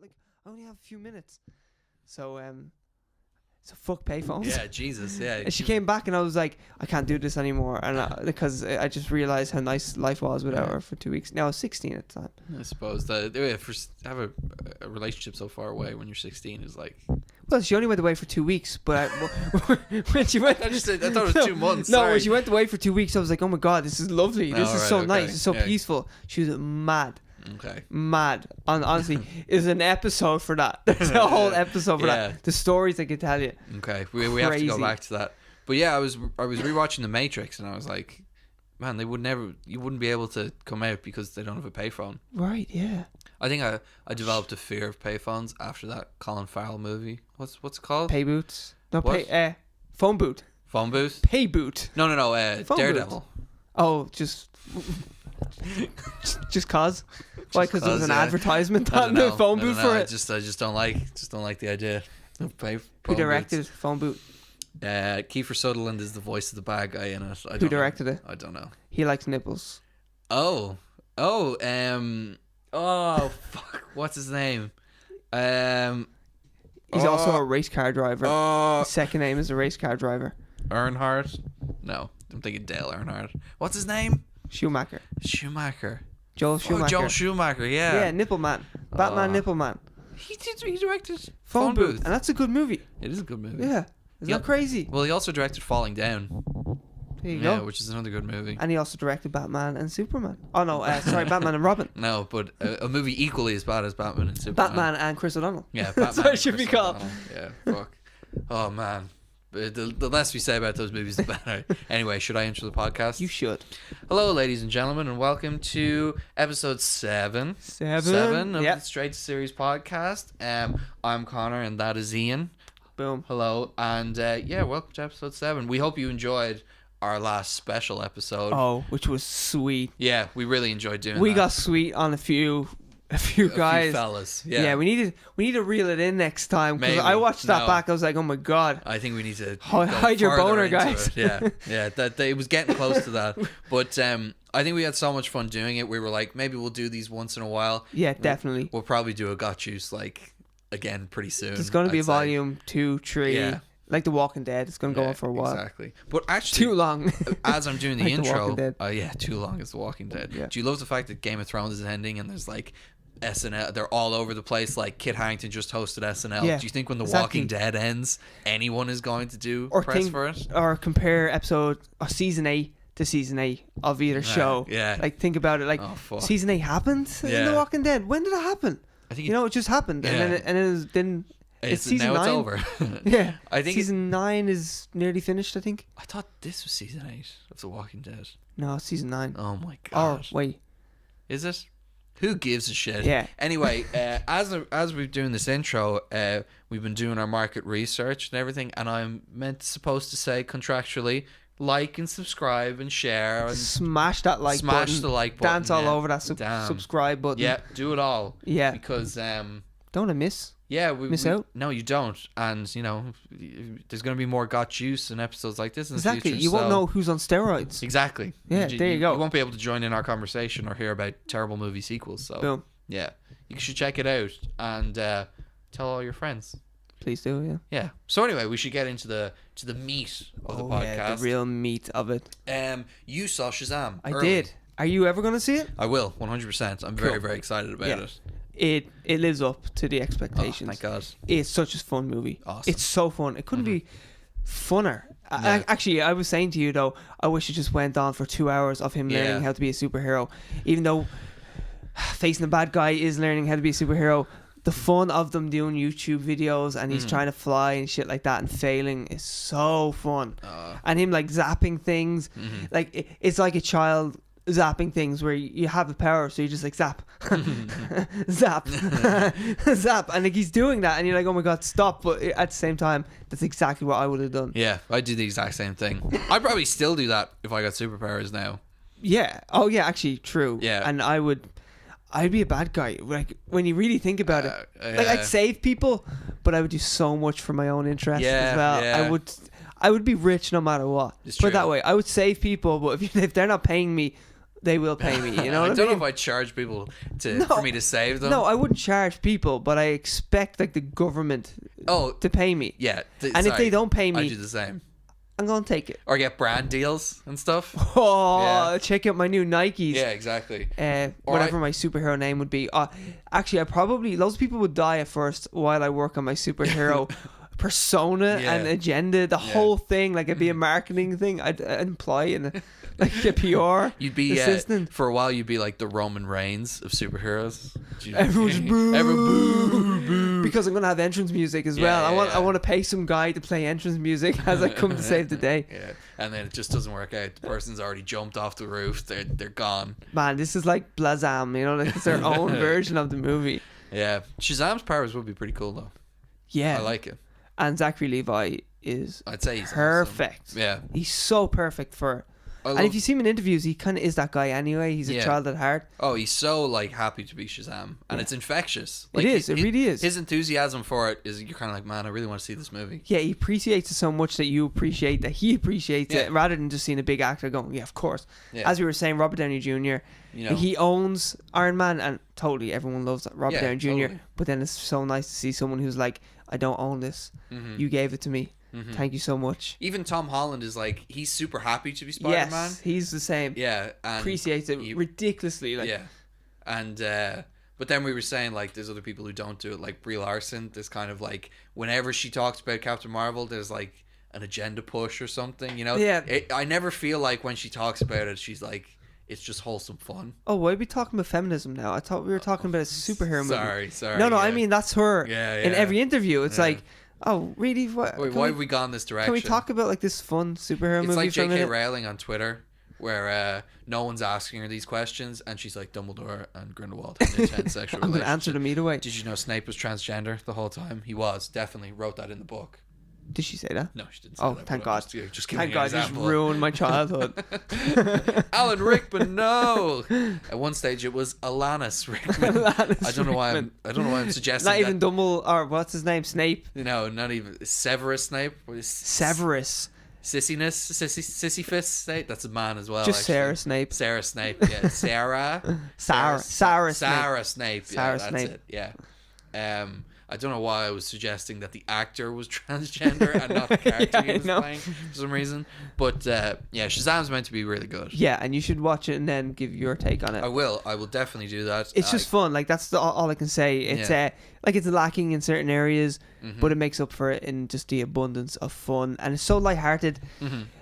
I only have a few minutes. So fuck payphones. Yeah, Jesus, yeah. And she came back and I was like, I can't do this anymore, and because I just realized how nice life was without her for 2 weeks. Now I was 16 at the time. I suppose that have a relationship so far away when you're 16 is like. Well, she only went away for 2 weeks, but when she went, I thought it was 2 months. No, sorry. when she went away for 2 weeks, I was like, oh my god, this is lovely. This is so okay. nice. It's so peaceful. She was mad. Okay. Mad. Honestly, there's an episode for that. There's a whole episode for that. The stories I could tell you. Okay, we have to go back to that. But yeah, I was rewatching The Matrix, and I was like, man, you wouldn't be able to come out because they don't have a payphone. Right. Yeah. I think I developed a fear of payphones after that Colin Farrell movie. What's it called? Pay boots. No, what? phone boot. Phone booth? Pay boot. No. Phone Daredevil. Boot. Oh, just cause. Why? Because there was an advertisement on the phone booth for it. I just don't like the idea of Who directed phone boot? Kiefer Sutherland is the voice of the bad guy in it. Who directed it? I don't know. He likes nipples. Oh, fuck. What's his name? He's also a race car driver. His second name is a race car driver. Earnhardt? No, I'm thinking Dale Earnhardt. What's his name? Schumacher. Joel Schumacher. Joel Schumacher, yeah. Yeah, Nipple Man. Batman Nipple Man. He directed Phone Booth. And that's a good movie. It is a good movie. Yeah. Isn't that crazy? Well, he also directed Falling Down. There you go. Which is another good movie. And he also directed Batman and Superman. Oh, no. Sorry, Batman and Robin. No, but a movie equally as bad as Batman and Superman. Batman and Chris O'Donnell. Yeah, Batman. That's what it should be called. Yeah, fuck. Oh, man. The less we say about those movies, the better. Anyway, should I intro the podcast? You should. Hello, ladies and gentlemen, and welcome to episode 7 of the Straight to Series podcast. I'm Connor, and that is Ian. Boom. Hello, and welcome to episode 7. We hope you enjoyed our last special episode. Oh, which was sweet. Yeah, we really enjoyed doing that. We got sweet on a few guys. Few fellas. Yeah, we need to reel it in next time, because I watched that back. I was like, oh my god. I think we need to hide your boner, guys. Yeah, it was getting close to that. But I think we had so much fun doing it. We were like, maybe we'll do these once in a while. Yeah, definitely. We'll probably do a Got Juice again pretty soon. There's going to be a volume 2, 3. Yeah. Like The Walking Dead. It's going to go on for a while. Exactly. But actually, too long. As I'm doing the like intro, The too long is The Walking Dead. Yeah. Do you love the fact that Game of Thrones is ending and there's like SNL, they're all over the place? Like Kit Harington just hosted SNL. Yeah, do you think when The Walking Dead ends, anyone is going to do press for it? Or compare season 8 to season 8 of either show. Yeah. Like, think about it. Like, season 8 happened in The Walking Dead. When did it happen? I think it just happened. Yeah. And then it's season 9. It's over. Yeah. I think season 9 is nearly finished, I think. I thought this was season 8 of The Walking Dead. No, it's season 9. Oh my god. Oh, wait. Is it? Who gives a shit? Yeah. Anyway, as we're doing this intro, we've been doing our market research and everything, and I'm supposed to say contractually, like and subscribe and share and smash that like button. Smash the like button. Dance all over that subscribe button. Yeah, do it all. Yeah. Because don't I miss? Yeah, miss out? No, you don't. And there's going to be more Got Juice and episodes like this in the future. Exactly. You won't know who's on steroids. Exactly. Yeah, there you go. You won't be able to join in our conversation or hear about terrible movie sequels. So boom. Yeah, you should check it out and tell all your friends. Please do. Yeah. Yeah. So anyway, we should get into the meat of the podcast. Yeah, the real meat of it. You saw Shazam. I did. Are you ever going to see it? I will, 100%. I'm very, very excited about it. It lives up to the expectations. Oh, thank God. It's such a fun movie. Awesome. It's so fun. It couldn't be funner. Actually, I was saying to you, though, I wish it just went on for 2 hours of him learning how to be a superhero. Even though facing a bad guy is learning how to be a superhero, the fun of them doing YouTube videos and he's trying to fly and shit like that and failing is so fun. And him like zapping things. Like it's like a child zapping things where you have the power, so you just like zap zap zap, and like he's doing that and you're like, oh my god, stop. But at the same time, that's exactly what I would have done. Yeah, I'd do the exact same thing. I'd probably still do that if I got superpowers now. Yeah. Oh yeah, actually true. Yeah. And I'd be a bad guy. Like when you really think about it, like I'd save people, but I would do so much for my own interest as well. Yeah. I would be rich no matter what. Put it that way. I would save people, but if they're not paying me they will pay me. You know what I I don't mean? know if I'd charge people for me to save them. No, I wouldn't charge people, but I expect like the government to pay me. Yeah. And if they don't pay me, I do the same. I'm gonna take it. Or get brand deals and stuff. Oh, check out my new Nikes. Yeah, exactly. Whatever my superhero name would be. Actually, loads of people would die at first while I work on my superhero persona and agenda. The whole thing, like it'd be a marketing thing. I'd employ and like a PR. You'd be assistant. For a while. You'd be like the Roman Reigns of superheroes. Everyone's boo. Everyone boo. Because I'm gonna have entrance music as well. I want to pay some guy to play entrance music as I come to save the day. Yeah, and then it just doesn't work out. The person's already jumped off the roof. They're gone. Man, this is like Blazam. You know, like it's their own version of the movie. Yeah, Shazam's powers would be pretty cool though. Yeah, I like it. And Zachary Levi is, I'd say, he's perfect. Awesome. Yeah, he's so perfect for. And if you see him in interviews, he kind of is that guy anyway. He's a child at heart. Oh, he's so like happy to be Shazam, and it's infectious. Like, it really is. His enthusiasm for it is, you're kind of like, man, I really want to see this movie. Yeah, he appreciates it so much that you appreciate that he appreciates it, rather than just seeing a big actor going, yeah, of course. Yeah. As we were saying, Robert Downey Jr., he owns Iron Man, and totally everyone loves Robert Downey Jr. Totally. But then it's so nice to see someone who's like, I don't own this. Mm-hmm. You gave it to me. Mm-hmm. Thank you so much. Even Tom Holland is like, he's super happy to be Spider-Man. Yes, he's the same. Yeah, and appreciates it ridiculously. Like, yeah, and but then we were saying like, there's other people who don't do it, like Brie Larson. There's kind of like, whenever she talks about Captain Marvel, there's like an agenda push or something. You know? Yeah. I never feel like when she talks about it, she's like, it's just wholesome fun. Oh, why are we talking about feminism now? I thought we were talking about a superhero movie. Sorry. No, I mean that's her. Yeah. In every interview, it's like. Oh, really? Wait, why have we gone this direction? Can we talk about like this fun superhero movie? It's like J.K. Rowling on Twitter, where no one's asking her these questions, and she's like, Dumbledore and Grindelwald had an intense sexual relationship. I'm going to answer them either way. Did you know Snape was transgender the whole time? He was, definitely. Wrote that in the book. Did she say that? No, she didn't say that. Oh, thank God. Just thank God, you just ruined my childhood. Alan Rickman, no. At one stage, it was Alanis Rickman. I don't know why I'm suggesting not even Dumbledore, or what's his name? Snape. No, not even Severus Snape. Severus. Sisyphus Snape. That's a man as well. Just actually. Sarah Snape. Yeah, Sarah. Sarah Snape. Yeah, Sarah that's Snape. it. Yeah. I don't know why I was suggesting that the actor was transgender and not the character he was playing for some reason. But Shazam's meant to be really good. Yeah, and you should watch it and then give your take on it. I will definitely do that. It's just fun. Like that's all I can say. It's like it's lacking in certain areas, but it makes up for it in just the abundance of fun, and it's so lighthearted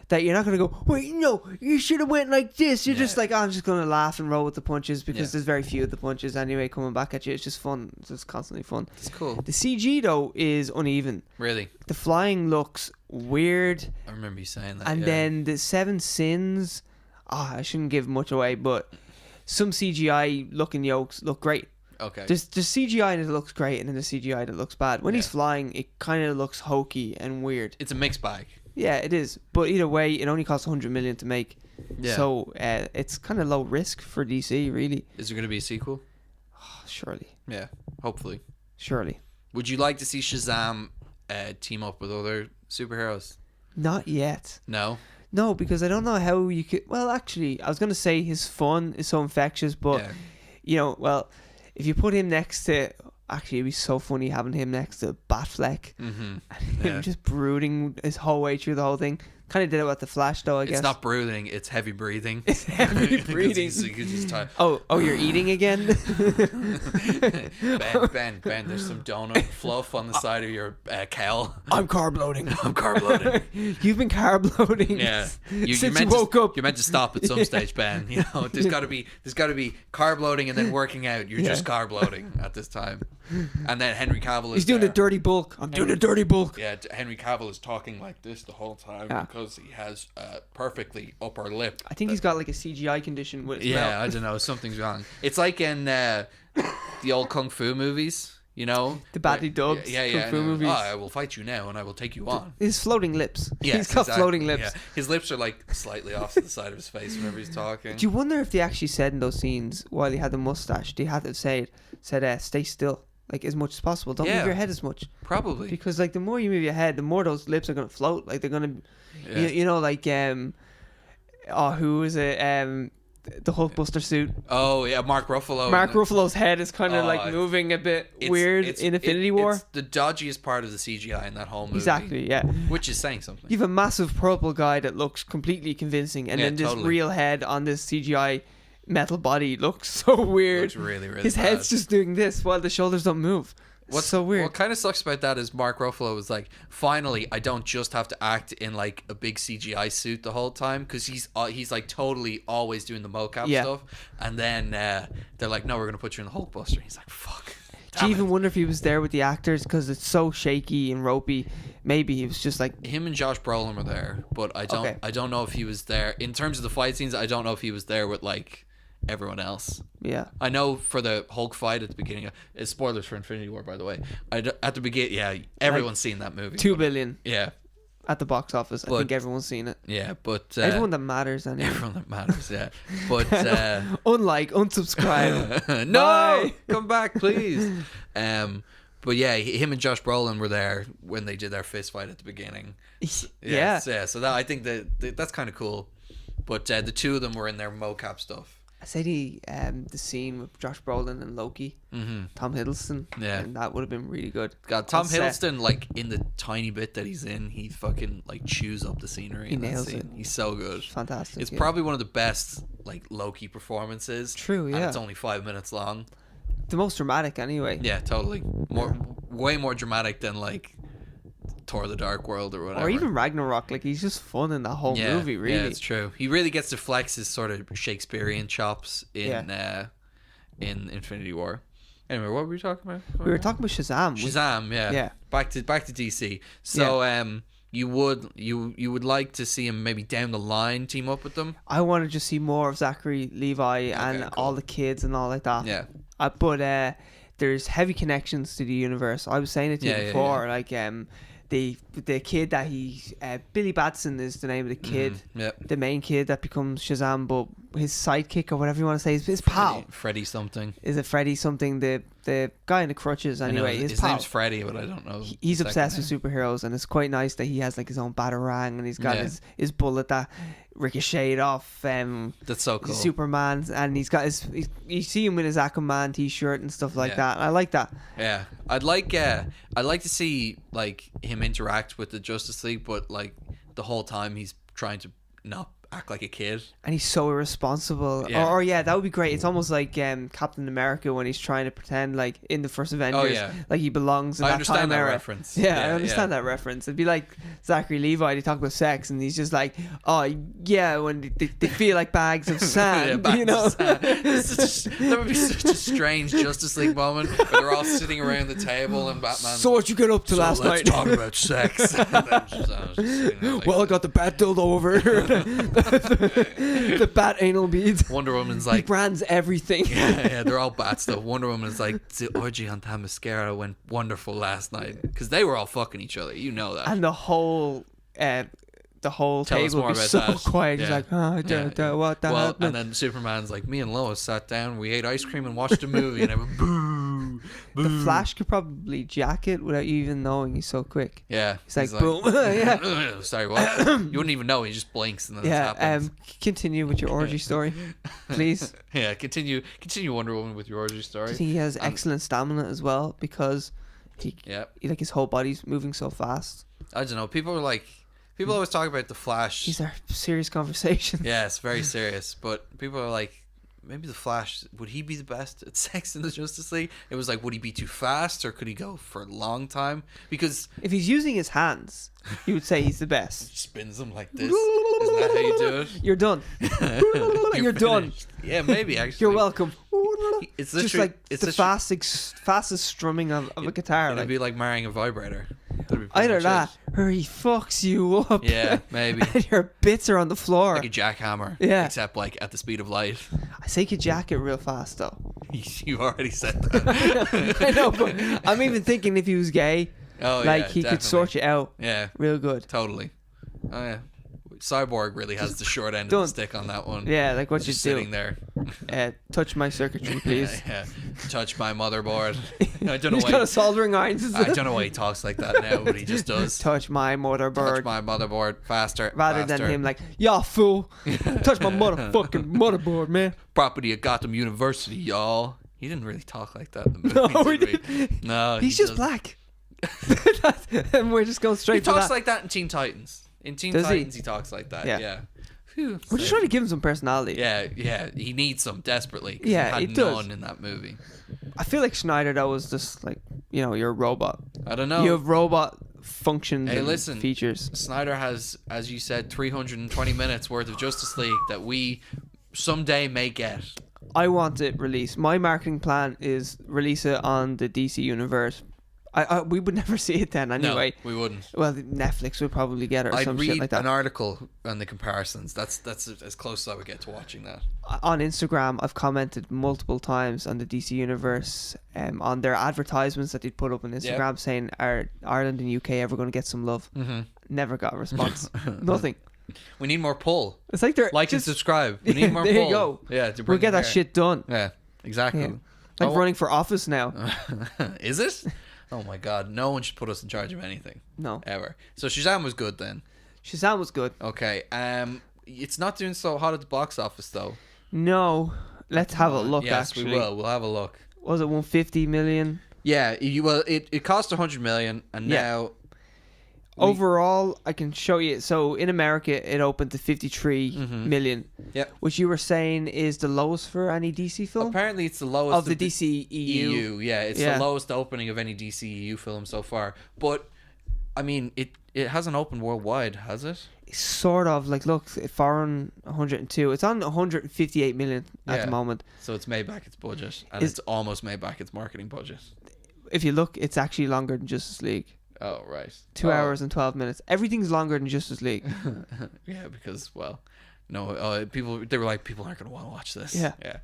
that you're not gonna go, wait, no, you should have went like this. You're just like, I'm just gonna laugh and roll with the punches because there's very few of the punches anyway coming back at you. It's just fun. It's just constantly fun. It's cool. The CG though is uneven. Really? The flying looks weird. I remember you saying that. And then the Seven Sins. I shouldn't give much away, but some CGI looking yokes look great. Okay. There's CGI that looks great, and then the CGI that looks bad. When he's flying, it kind of looks hokey and weird. It's a mixed bag. Yeah, it is. But either way, it only costs 100 million to make. Yeah. So it's kind of low risk for DC, really. Is there going to be a sequel? Oh, surely. Yeah, hopefully. Surely. Would you like to see Shazam team up with other superheroes? Not yet. No? No, because I don't know how you could... Well, actually, I was going to say his fun is so infectious, but, if you put him next to... Actually, it'd be so funny having him next to Batfleck and him just brooding his whole way through the whole thing. Kind of did it with the Flash, though, I guess. It's not brooding, it's heavy breathing. It's heavy breathing. You're eating again? Ben, there's some donut fluff on the side of your cowl. I'm carb loading. You've been carb loading. Yeah. Since you woke up. You're meant to stop at some stage, Ben. You know, there's got to be carb loading and then working out. You're just carb loading at this time. And then Henry Cavill is He's doing a dirty bulk. I'm doing a dirty bulk. Yeah, Henry Cavill is talking like this the whole time because he has a perfectly upper lip. I think he's got like a CGI condition with I don't know. Something's wrong. It's like in the old Kung Fu movies, you know? The badly dubbed Kung Fu movies. Oh, I will fight you now and I will take you on. His floating lips. Yeah, he's got floating lips. Yeah. His lips are like slightly off to the side of his face whenever he's talking. Do you wonder if they actually said in those scenes while he had the mustache, they had to said stay still. Like as much as possible. Don't move your head as much. Probably. Because like the more you move your head, the more those lips are gonna float. Like they're gonna, you know, like who is it? the Hulkbuster suit. Oh yeah, Mark Ruffalo. Mark Ruffalo's head is kind of like moving a bit weird in Infinity War. It's the dodgiest part of the CGI in that whole movie. Exactly, yeah. Which is saying something. You have a massive purple guy that looks completely convincing, and then this real head on this CGI metal body looks so weird. Looks really, really His bad. head's just doing this while the shoulders don't move. What's so weird? What kind of sucks about that is Mark Ruffalo was like, finally, I don't just have to act in like a big CGI suit the whole time, because he's like totally always doing the mocap stuff, and then they're like, no, we're gonna put you in the Hulkbuster. And he's like, fuck. Do you even wonder if he was there with the actors, because it's so shaky and ropey? Maybe he was just like, him and Josh Brolin were there, but I don't know if he was there in terms of the fight scenes. I don't know if he was there with like everyone else. Yeah, I know for the Hulk fight at the beginning, spoilers for Infinity War, by the way, at the beginning, everyone's seen that movie. 2 billion at the box office. I think everyone's seen it. Yeah, but everyone that matters, anyway. Everyone that matters, yeah. But unlike, unsubscribe. No, Bye. come back, please. But yeah, him and Josh Brolin were there when they did their fist fight at the beginning. Yeah. So that, I think that's kind of cool. But the two of them were in their mocap stuff. I say the scene with Josh Brolin and Loki, Tom Hiddleston, and that would have been really good. God, Tom Hiddleston, like in the tiny bit that he's in, he fucking like chews up the scenery. He nails it. He's so good. It's fantastic. It's probably one of the best like Loki performances. True, yeah. And it's only 5 minutes long. The most dramatic, anyway. Yeah, totally. Way more dramatic than like Thor: The Dark World or whatever, or even Ragnarok. Like, he's just fun in the whole movie, really. Yeah, it's true. He really gets to flex his sort of Shakespearean chops in Infinity War. Anyway, what were we talking about? We were talking about Shazam. Shazam, yeah. Back to DC. So you would like to see him maybe down the line team up with them? I want to just see more of Zachary Levi and all the kids and all like that. Yeah. But there's heavy connections to the universe. I was saying it to you before, like the kid that Billy Batson is the name of the kid, the main kid that becomes Shazam, but his sidekick or whatever you want to say is his pal. Freddy something. Is it Freddy something? The guy in the crutches, anyway. His name's Freddy, but I don't know. He's obsessed with superheroes, and it's quite nice that he has like his own batarang, and he's got his bullet that ricocheted off that's so cool. Superman's, and he's got you see him with his Aquaman t-shirt and stuff like that. I like that. Yeah, I'd like to see like him interact with the Justice League, but like the whole time he's trying to not act like a kid, and he's so irresponsible. Or that would be great. It's almost like Captain America when he's trying to pretend like in the first Avengers, like he belongs in that time era. Reference. I understand that reference. It'd be like Zachary Levi. They talk about sex, and he's just like, oh yeah, when they feel like bags of sand, you know. That would be such a strange Justice League moment where they're all sitting around the table and Batman. So what you get up to last night? Let's talk about sex. Well, I got the bat dildo over here. The bat anal beads. Wonder Woman's like, he brands everything. They're all bats though. Wonder Woman's like, the orgy on Themyscira went wonderful last night, because they were all fucking each other, you know that. And the whole table would be so that. quiet. He's like, what the hell? And then Superman's like, me and Lois sat down, we ate ice cream and watched a movie, and I went, boo. The Flash could probably jack it without you even knowing. He's so quick. Yeah. He's like boom. Sorry, what? You wouldn't even know. He just blinks and then it happens. Continue with your orgy story, please. Yeah, continue Wonder Woman with your orgy story. I think he has excellent stamina as well, because he like his whole body's moving so fast. I don't know. People always talk about the Flash. These are serious conversations. Yeah, it's very serious. But people are like, maybe the Flash, would he be the best at sex in the Justice League? It was like, would he be too fast, or could he go for a long time? Because if he's using his hands, you would say he's the best. He spins them like this. Isn't that how you do it? You're done. You're done. Yeah, maybe actually. You're welcome. It's just like the fastest strumming of a guitar. It'd be like marrying a vibrator. Either that, or he fucks you up. Yeah, maybe. And your bits are on the floor. Like a jackhammer. Yeah. Except like at the speed of light. I say you could jack it real fast though. You already said that. I know, but I'm even thinking if he was gay, he definitely could sort you out. Yeah. Real good. Totally. Oh yeah. Cyborg really has the short end of the stick on that one. Yeah, like what you just do. sitting there. Touch my circuitry, please. Yeah. Touch my motherboard. I don't know He's why. got a soldering irons. I don't know why he talks like that now, but he just does. Touch my motherboard. Touch my motherboard faster. Rather than him like, yeah, fool. Touch my motherfucking motherboard, man. Property of Gotham University, y'all. He didn't really talk like that in the movie. No, he didn't. No, he's just black. And we're just going straight. He talks like that in Teen Titans. In Teen Titans, he talks like that. Yeah. We're just trying to give him some personality. Yeah. He needs some desperately. Yeah, he he had does. none in that movie. I feel like Schneider though was just like, you're a robot. I don't know. You have robot functions and features. Snyder has, as you said, 320 minutes worth of Justice League that we someday may get. I want it released. My marketing plan is release it on the DC universe. We would never see it then anyway. No, we wouldn't. Well, Netflix would probably get it or some shit like that. I'd read an article on the comparisons. That's as close as I would get to watching that. On Instagram, I've commented multiple times on the DC universe, on their advertisements that they'd put up on Instagram saying, "Are Ireland and UK ever going to get some love?" Mm-hmm. Never got a response. Nothing. We need more pull. It's like they're and subscribe. We need more there pull. You go. Yeah, we'll get that shit done. Yeah, exactly. Yeah. Like running for office now. Is it? Oh my god, no one should put us in charge of anything. No. Ever. So Shazam was good then. Shazam was good. Okay. It's not doing so hot at the box office though. No. Let's have a look. Yes, actually. we will. We'll have a look. Was it 150 million? Yeah, it cost 100 million and now overall, I can show you. So in America, it opened to 53 million. Yep. Which you were saying is the lowest for any DC film? Apparently, it's the lowest of the DC EU. Yeah, it's the lowest opening of any DC EU film so far. But I mean, it hasn't opened worldwide, has it? Sort of. Like, look, foreign 102. It's on 158 million at the moment. So it's made back its budget, and it's almost made back its marketing budget. If you look, it's actually longer than Justice League. Oh, right. 2 hours and 12 minutes. Everything's longer than Justice League. Yeah, because, they were like, people aren't going to want to watch this. Yeah. Yeah.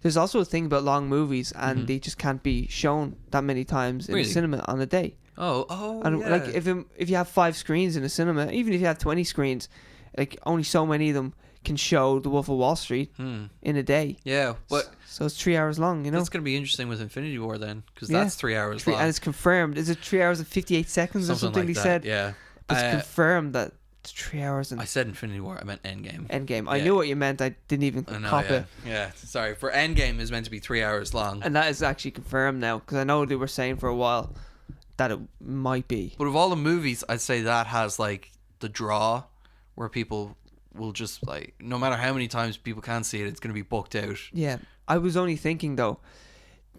There's also a thing about long movies, and they just can't be shown that many times in the cinema on a day. And like if you have 5 screens in a cinema, even if you have 20 screens, like only so many of them can show The Wolf of Wall Street in a day. Yeah, but so it's 3 hours long. That's going to be interesting with Infinity War then, because that's 3 hours long, and it's confirmed. Is it 3 hours and 58 seconds or something? Like they said. Yeah, it's confirmed that it's 3 hours. And I said Infinity War. I meant Endgame. Endgame. I knew what you meant. I didn't even cop it. Yeah, sorry. For Endgame is meant to be 3 hours long, and that is actually confirmed now, because I know they were saying for a while that it might be. But of all the movies, I'd say that has like the draw, where people will just like, no matter how many times people can see it, it's going to be booked out. Yeah, I was only thinking though,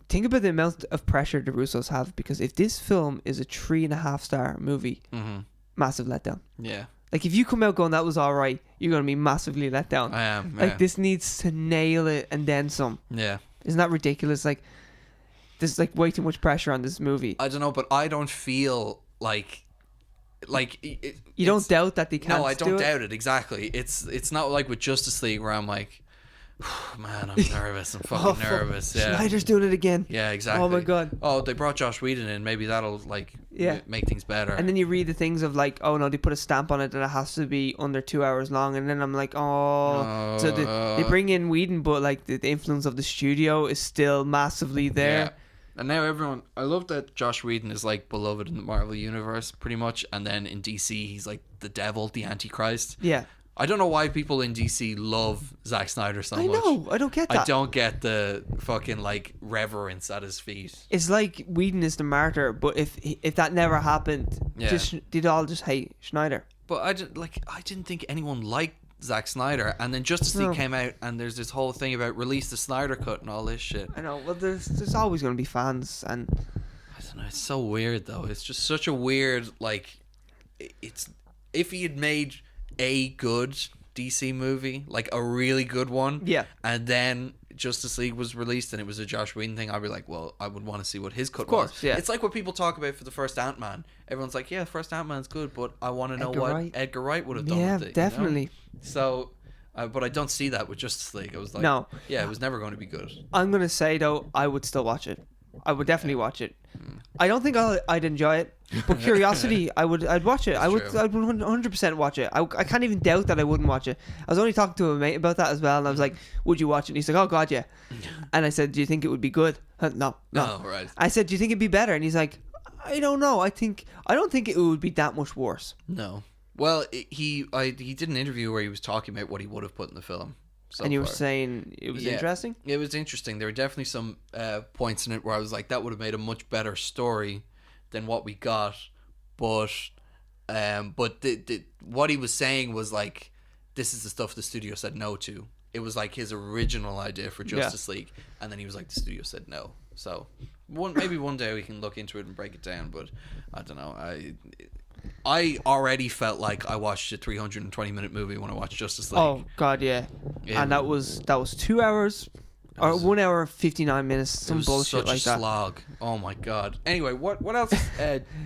think about the amount of pressure the Russos have, because if this film is a 3.5 star movie, massive letdown. Yeah. Like if you come out going that was alright, you're going to be massively let down. I am. Like this needs to nail it and then some. Yeah. Isn't that ridiculous? Like there's like way too much pressure on this movie. I don't know, but I don't feel like you don't doubt that they can't. No, I don't doubt it. Exactly. It's not like with Justice League where I'm like, man, I'm nervous. I'm fucking nervous. Yeah. Schneider's doing it again. Yeah, exactly. Oh my god. Oh, they brought Josh Whedon in. Maybe that'll like make things better. And then you read the things of like, oh no, they put a stamp on it that it has to be under 2 hours long. And then I'm like, so they bring in Whedon, but like the influence of the studio is still massively there. Yeah. And now everyone, I love that Josh Whedon is like beloved in the Marvel universe pretty much, and then in DC he's like the devil, the Antichrist. Yeah. I don't know why people in DC love Zack Snyder so much. I know, I don't get that. I don't get the fucking like reverence at his feet. It's like Whedon is the martyr, but if that never happened, they'd all just hate Schneider. But I didn't think anyone liked Zack Snyder, and then Justice League came out, and there's this whole thing about release the Snyder cut and all this shit. I know. Well, there's always going to be fans, and I don't know. It's so weird though. It's just such a weird like. It's if he had made a good DC movie, like a really good one, and then Justice League was released and it was a Josh Whedon thing, I'd be like, well, I would want to see what his cut was. Yeah. It's like what people talk about for the first Ant-Man. Everyone's like, yeah, the first Ant-Man's good, but I want to know what Edgar Wright would have done with it. Yeah, definitely. You know? So, but I don't see that with Justice League. I was like, no. Yeah, it was never going to be good. I'm going to say, though, I would still watch it. I would definitely watch it. I don't think I'd enjoy it, but curiosity, I'd watch it. That's true. I'd 100% watch it. I can't even doubt that I wouldn't watch it. I was only talking to a mate about that as well, and I was like, "Would you watch it?" And he's like, "Oh God, yeah." And I said, "Do you think it would be good?" No. Oh, right. I said, "Do you think it'd be better?" And he's like, "I don't know. I don't think it would be that much worse." No. Well, he did an interview where he was talking about what he would have put in the film. And you were saying it was interesting? It was interesting. There were definitely some points in it where I was like, that would have made a much better story than what we got. But what he was saying was like, this is the stuff the studio said no to. It was like his original idea for Justice League, and then he was like, the studio said no. So maybe one day we can look into it and break it down. But I don't know. I already felt like I watched a 320-minute movie when I watched Justice League. Oh God, yeah. And that was 2 hours or 1 hour and 59 minutes, some bullshit like that. Such a slog. Oh my God. Anyway, what else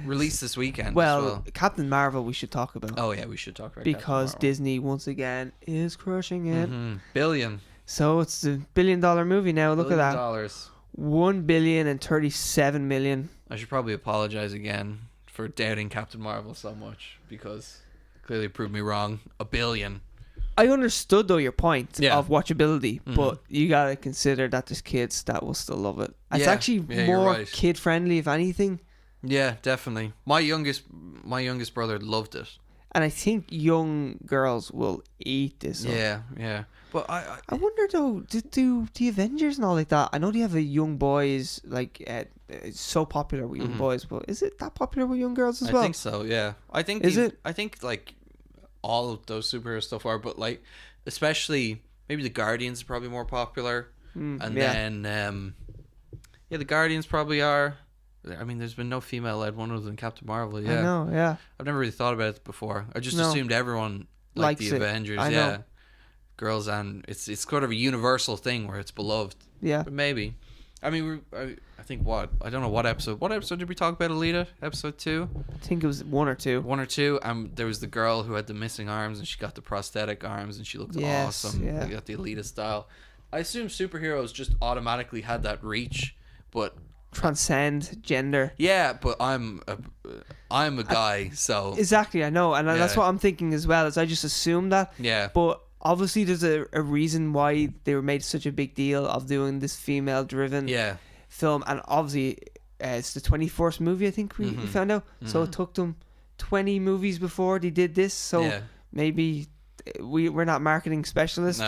released this weekend? Well, Captain Marvel we should talk about. Oh yeah, we should talk about because Disney once again is crushing it. Billion. So it's a $1 billion movie now. Look at that. $1 $1,037 million. I should probably apologize again for doubting Captain Marvel so much, because clearly it proved me wrong. $1 billion. I understood though your point of watchability, but you gotta consider that there's kids that will still love it. It's actually more kid friendly, if anything. Yeah, definitely. My youngest brother loved it, and I think young girls will eat this up. Yeah. But I wonder though, do the Avengers and all like that? I know they have a young boys like it's so popular with young boys, but is it that popular with young girls as well? I think so. Yeah, I think I think like all of those superhero stuff are, but like especially maybe the Guardians are probably more popular, then the Guardians probably are. I mean, there's been no female-led one other than Captain Marvel. Yeah, I know. Yeah, I've never really thought about it before. I just assumed everyone liked the Avengers. I know. Girls, and it's sort of a universal thing where it's beloved. Yeah, but maybe. I mean, I think I don't know what episode. What episode did we talk about Alita? Episode 2? I think it was 1 or 2. 1 or 2. There was the girl who had the missing arms, and she got the prosthetic arms, and she looked awesome. Yeah. They got the Alita style. I assume superheroes just automatically had that reach, but transcend gender. Yeah, but I'm a guy, so exactly. I know, and that's what I'm thinking as well. Is I just assume that. Yeah. But obviously, there's a reason why they were made such a big deal of doing this female-driven film, and obviously, it's the 21st movie. I think we found out. So it took them 20 movies before they did this. So maybe we're not marketing specialists,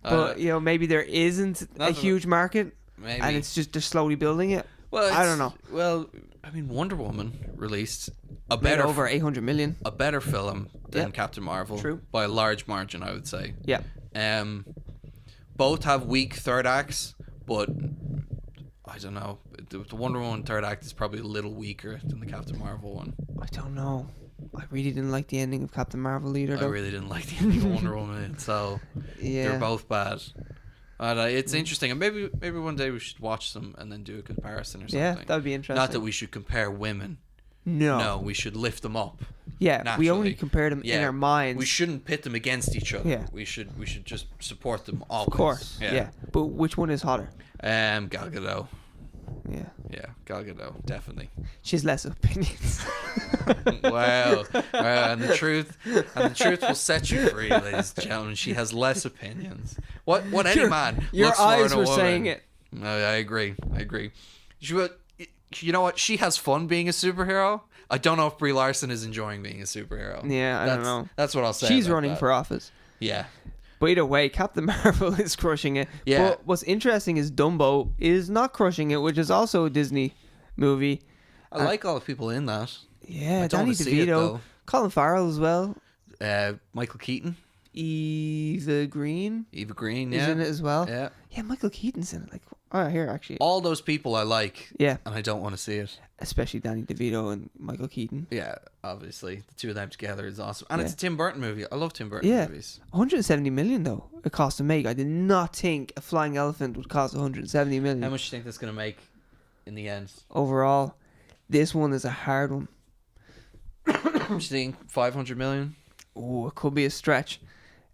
but maybe there isn't a huge market, and it's just they're slowly building it. Well, I don't know. Well, I mean, Wonder Woman released over 800 million. A better film than Captain Marvel. True. By a large margin, I would say. Yeah. Both have weak third acts, but I don't know. The Wonder Woman third act is probably a little weaker than the Captain Marvel one. I don't know. I really didn't like the ending of Captain Marvel either, though. I really didn't like the ending of Wonder Woman, so they're both bad. It's interesting, and maybe one day we should watch them and then do a comparison or something. Yeah, that would be interesting. Not that we should compare women. No, we should lift them up. Yeah, naturally. We only compare them in our minds. We shouldn't pit them against each other. Yeah, we should just support them always. Of course, yeah. But which one is hotter? Gal Gadot. Yeah, Gal Gadot, definitely. She has less opinions. Wow, and the truth will set you free, ladies and gentlemen. She has less opinions. What any man your looks eyes for in a were woman. saying it. No, I agree. You know what? She has fun being a superhero. I don't know if Brie Larson is enjoying being a superhero. Yeah, I don't know. That's what I'll say. She's running for office. Yeah. But either way, Captain Marvel is crushing it. Yeah. But what's interesting is Dumbo is not crushing it, which is also a Disney movie. I like all the people in that. Yeah, Danny DeVito, Colin Farrell as well. Michael Keaton. Eva Green. Yeah. Is in it as well. Yeah. Yeah, Michael Keaton's in it. Like, here, actually. All those people I like. Yeah. And I don't want to see it. Especially Danny DeVito and Michael Keaton. Yeah, obviously. The two of them together is awesome. And it's a Tim Burton movie. I love Tim Burton movies. 170 million, though, it cost to make. I did not think a flying elephant would cost 170 million. How much do you think that's going to make in the end? Overall, this one is a hard one. Do you think 500 million? Oh, it could be a stretch.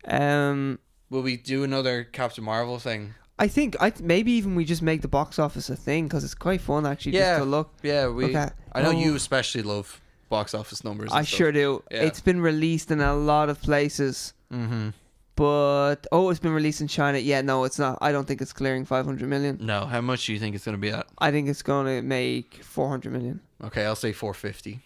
Will we do another Captain Marvel thing? I think maybe even we just make the box office a thing because it's quite fun actually. Yeah, just to look. Yeah, I know you Oh. especially love box office numbers. I and stuff. sure do. Yeah. It's been released in a lot of places, but it's been released in China. Yeah, no, it's not. I don't think it's clearing 500 million. No, how much do you think it's going to be at? I think it's going to make 400 million. Okay, I'll say 450.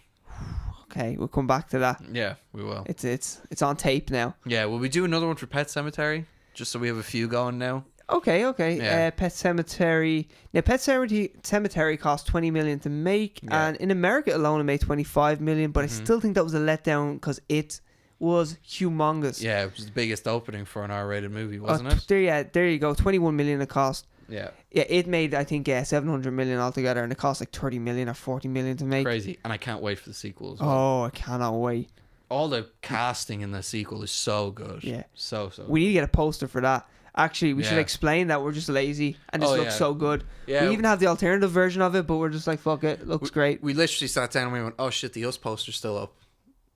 Okay, we'll come back to that. Yeah, we will. It's on tape now. Yeah, will we do another one for Pet Sematary? Just so we have a few going now. Okay. Yeah. Pet Sematary. Now, Pet Sematary cost 20 million to make, and in America alone, it made 25 million. But I still think that was a letdown because it was humongous. Yeah, it was the biggest opening for an R-rated movie, wasn't it? There you go. 21 million it cost. Yeah. Yeah, it made, I think, 700 million altogether, and it cost like 30 million or 40 million to make. Crazy. And I can't wait for the sequel as well. Oh, I cannot wait. All the casting in the sequel is so good. Yeah. So We need to get a poster for that. Actually, we should explain that we're just lazy and this looks so good. Yeah. We even have the alternative version of it, but we're just like, fuck it, looks great. We literally sat down and we went, oh shit, the Us poster's still up.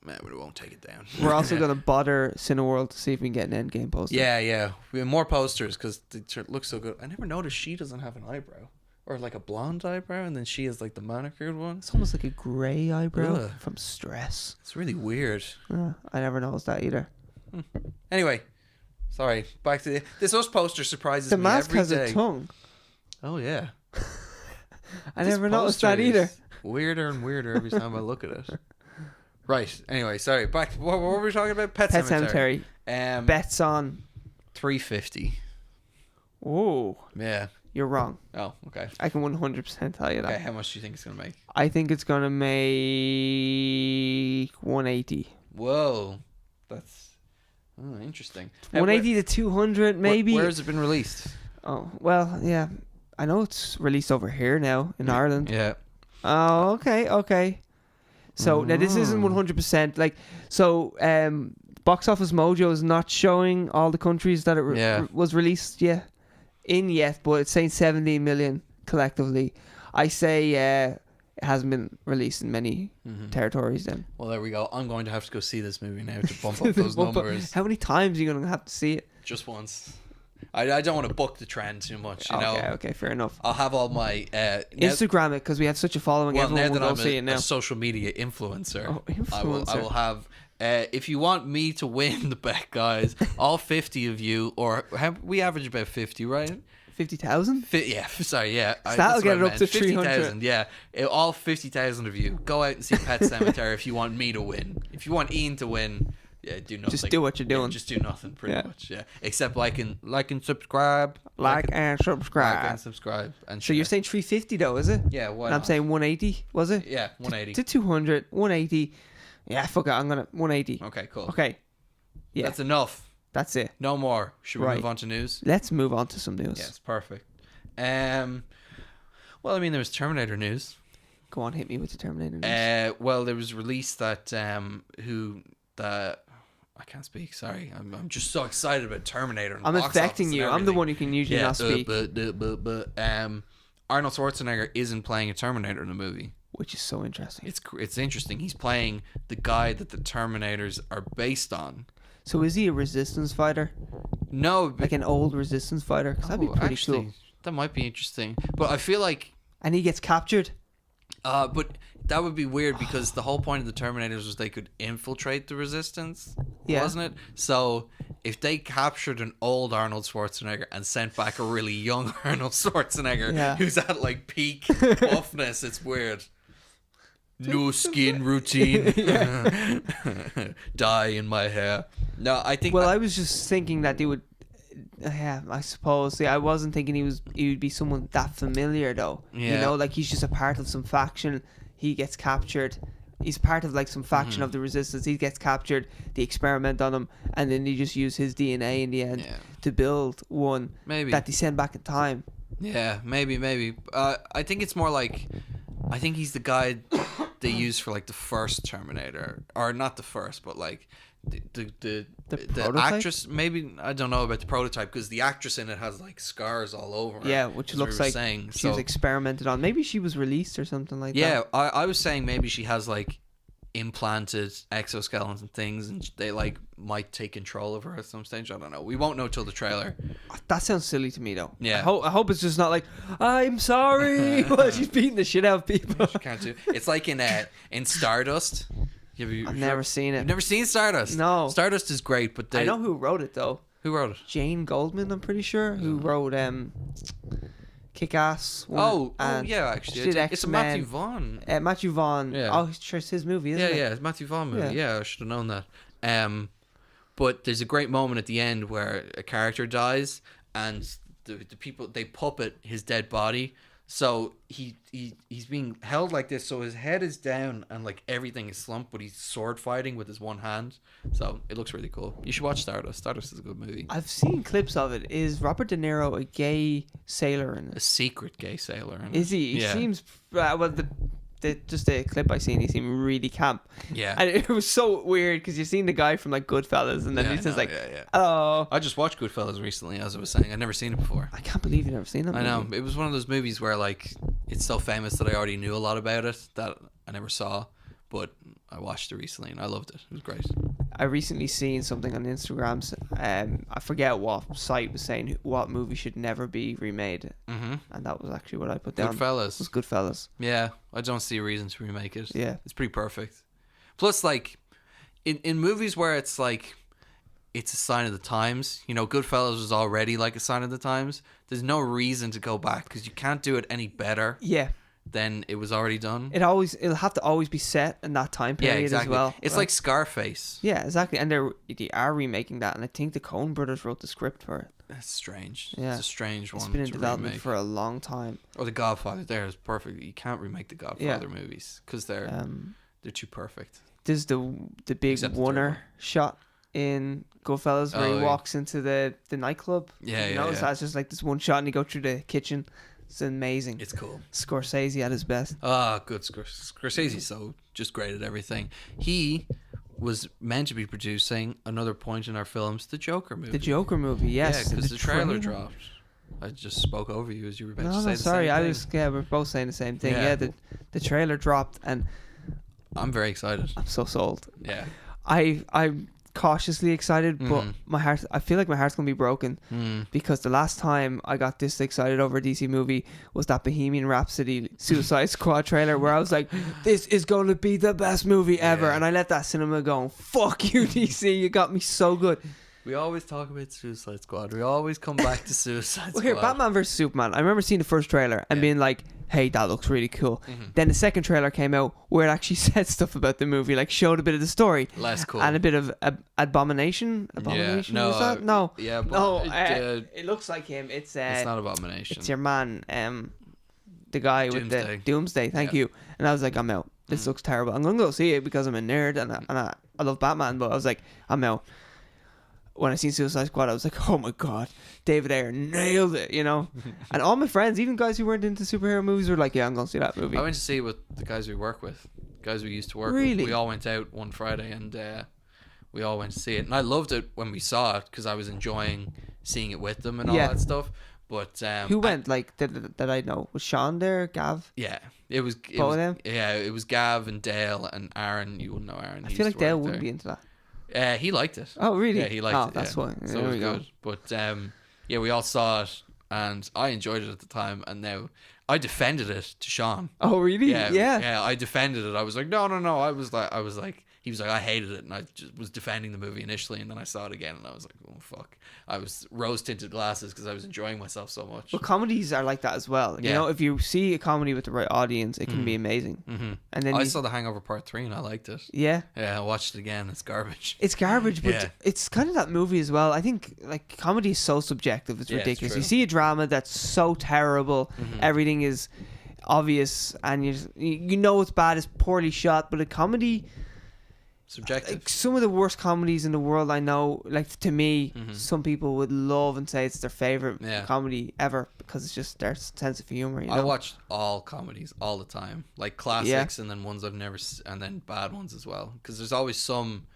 Man, we won't take it down. We're also going to bother Cineworld to see if we can get an Endgame poster. Yeah. We have more posters because it looks so good. I never noticed she doesn't have an eyebrow. Or like a blonde eyebrow, and then she has like the manicured one. It's almost like a grey eyebrow Ugh. from stress. It's really weird. I never noticed that either. Anyway, sorry. Back to this Us poster surprises me The mask every has day. a tongue. Oh yeah. I This never noticed poster that either. is weirder and weirder every time I look at it. Right. Anyway, sorry. Back. What were we talking about? Pet Sematary. Bets on 350. Oh, Yeah. you're wrong. Oh, okay. I can 100% tell you that. Okay. How much do you think it's gonna make? I think it's gonna make 180. Whoa, that's interesting. 180 to 200 maybe. Where has it been released? Oh well, yeah. I know it's released over here now in Ireland. Yeah. Oh, okay. So now this isn't 100%. Like, so Box Office Mojo is not showing all the countries that it was released yet, but it's saying 17 million collectively. I say it hasn't been released in many territories then. Well, there we go. I'm going to have to go see this movie now to bump up those numbers. How many times are you going to have to see it? Just once. I don't want to buck the trend too much, you know. Okay, fair enough. I'll have all my Instagram it because we have such a following. Well, everyone now that will I'm go see it now. a social media influencer, Oh, influencer. I will have. If you want me to win the bet, guys, all 50 of you, or we average about 50, right? 50,000? Sorry, yeah. That'll get it up to 300. 50,000, yeah. All 50,000 of you, go out and see Pet Sematary if you want me to win. If you want Ian to win, yeah, do nothing. Just do what you're doing. Yeah, just do nothing, pretty much, yeah. Except like and subscribe. Like and subscribe. Like and subscribe. And so you're saying 350 though, is it? Yeah, why and I'm not? saying 180, was it? Yeah, 180. To 200, 180. Yeah, fuck it, I'm going to 180. Okay, cool. Okay. Yeah. That's enough. That's it. No more. Should we move on to news? Let's move on to some news. Yes, perfect. Well, I mean, there was Terminator news. Go on, hit me with the Terminator news. Well, there was released that I can't speak. Sorry, I'm just so excited about Terminator. And I'm box affecting office you. and I'm the everything. one who can usually not speak. But Arnold Schwarzenegger isn't playing a Terminator in the movie, which is so interesting. It's interesting. He's playing the guy that the Terminators are based on. So is he a resistance fighter? No, like an old resistance fighter? Because that'd be pretty cool. That might be interesting. But I feel like... And he gets captured? But that would be weird because the whole point of the Terminators was they could infiltrate the resistance, wasn't it? So if they captured an old Arnold Schwarzenegger and sent back a really young Arnold Schwarzenegger who's at like peak buffness, it's weird. No skin routine. Dye in my hair. No, I think... Well, I was just thinking that they would... Yeah, I suppose. See, I wasn't thinking he would be someone that familiar though. Yeah. You know, like he's just a part of some faction. He gets captured. He's part of like some faction of the resistance. He gets captured. They experiment on him, and then they just use his DNA in the end to build one that they send back in time. Yeah, maybe. I think it's more like, I think he's the guy they use for like the first Terminator, or not the first, but like the actress. Maybe I don't know about the prototype because the actress in it has like scars all over her. Yeah, which looks like she was experimented on. Maybe she was released or something like that. Yeah, I was saying maybe she has like implanted exoskeleton things, and they like might take control of her at some stage. I don't know. We won't know till the trailer. That sounds silly to me though. Yeah. I hope it's just not like, I'm sorry while she's beating the shit out of people. She can't do. It's like in Stardust. I've never seen it. You've never seen Stardust? No. Stardust is great, but I know who wrote it though. Who wrote it? Jane Goldman, I'm pretty sure, who wrote Kick-Ass. Yeah, actually. It's a X-Men. Matthew Vaughn. Matthew Vaughn. Yeah. Oh, sure, it's his movie, isn't it? Yeah, it's Matthew Vaughn movie. Yeah, I should have known that. But there's a great moment at the end where a character dies, and the people, they puppet his dead body. So he's being held like this, so his head is down and like everything is slumped, but he's sword fighting with his one hand. So it looks really cool. You should watch Stardust. Stardust is a good movie. I've seen clips of it. Is Robert De Niro a gay sailor in it? A secret gay sailor. Is he? He seems well. Just the clip I seen, he seemed really camp. Yeah. And it was so weird because you've seen the guy from like Goodfellas, and then he's just like, oh. I just watched Goodfellas recently, as I was saying. I'd never seen it before. I can't believe you've never seen it. I know. It was one of those movies where like it's so famous that I already knew a lot about it that I never saw, but I watched it recently and I loved it. It was great. I recently seen something on Instagram. I forget what site was saying what movie should never be remade, and that was actually what I put down. Goodfellas. It was Goodfellas. Yeah, I don't see a reason to remake it. Yeah, it's pretty perfect. Plus, like in movies where it's like it's a sign of the times. You know, Goodfellas was already like a sign of the times. There's no reason to go back because you can't do it any better. Yeah. Than it was already done. It'll have to always be set in that time period as well. It's like Scarface. Yeah, exactly. And they are remaking that, and I think the Coen brothers wrote the script for it. That's strange. Yeah. It's a strange one. It's been in to development remake. for a long time. Or The Godfather. There is perfect. You can't remake the Godfather movies because they're too perfect. There's the big oneer shot in Goodfellas where he walks into the nightclub. Yeah, you notice that's just like this one shot, and he go through the kitchen. It's amazing. It's cool. Scorsese at his best. Good. Scorsese's so just great at everything. He was meant to be producing another point in our films, the Joker movie. The Joker movie, yes. Yeah, because the trailer dropped. I just spoke over you as you were about to say the sorry, same thing. we're both saying the same thing. Yeah, the trailer dropped, and I'm very excited. I'm so sold. Yeah. I'm cautiously excited, but I feel like my heart's gonna be broken because the last time I got this excited over a DC movie was that Bohemian Rhapsody Suicide Squad trailer where I was like, this is gonna be the best movie ever, and I left that cinema going, fuck you DC, you got me so good. We always talk about Suicide Squad. We always come back to Suicide Squad. Here, Batman vs Superman. I remember seeing the first trailer and being like, hey, that looks really cool. Then the second trailer came out where it actually said stuff about the movie, like showed a bit of the story. Less cool. And a bit of Abomination. Abomination? Yeah, no, was that? No. Yeah, but no, it looks like him. It's not Abomination. It's your man, the guy with the Doomsday. Thank you. And I was like, I'm out. This looks terrible. I'm going to go see it because I'm a nerd and I love Batman, but I was like, I'm out. When I seen Suicide Squad, I was like, oh my god, David Ayer nailed it, you know? And all my friends, even guys who weren't into superhero movies, were like, yeah, I'm going to see that movie. I went to see it with the guys we work with, guys we used to work with. We all went out one Friday and we all went to see it. And I loved it when we saw it because I was enjoying seeing it with them and all that stuff. But who went? That I know, was Sean there? Gav? Yeah, it was both of them. Yeah, it was Gav and Dale and Aaron. You wouldn't know Aaron. I feel like Dale wouldn't be into that. He liked it. Oh, really? Yeah, he liked it. That's why. So it was good. But we all saw it, and I enjoyed it at the time. And now I defended it to Sean. Oh, really? Yeah. I defended it. I was like, no. I was like, he was like, I hated it, and I just was defending the movie initially, and then I saw it again, and I was like, oh fuck. I was rose tinted glasses because I was enjoying myself so much. But comedies are like that as well. You know, if you see a comedy with the right audience, it can be amazing. And then I saw The Hangover Part 3 and I liked it. Yeah. Yeah, I watched it again. It's garbage. It's garbage, but it's kind of that movie as well. I think like comedy is so subjective. It's ridiculous. You see a drama that's so terrible, everything is obvious, and you know it's bad, it's poorly shot. But a comedy, subjective. Like some of the worst comedies in the world, I know, like to me, some people would love and say it's their favorite comedy ever because it's just their sense of humor. You know? I watch all comedies all the time, like classics and then ones I've never, and then bad ones as well. Because there's always some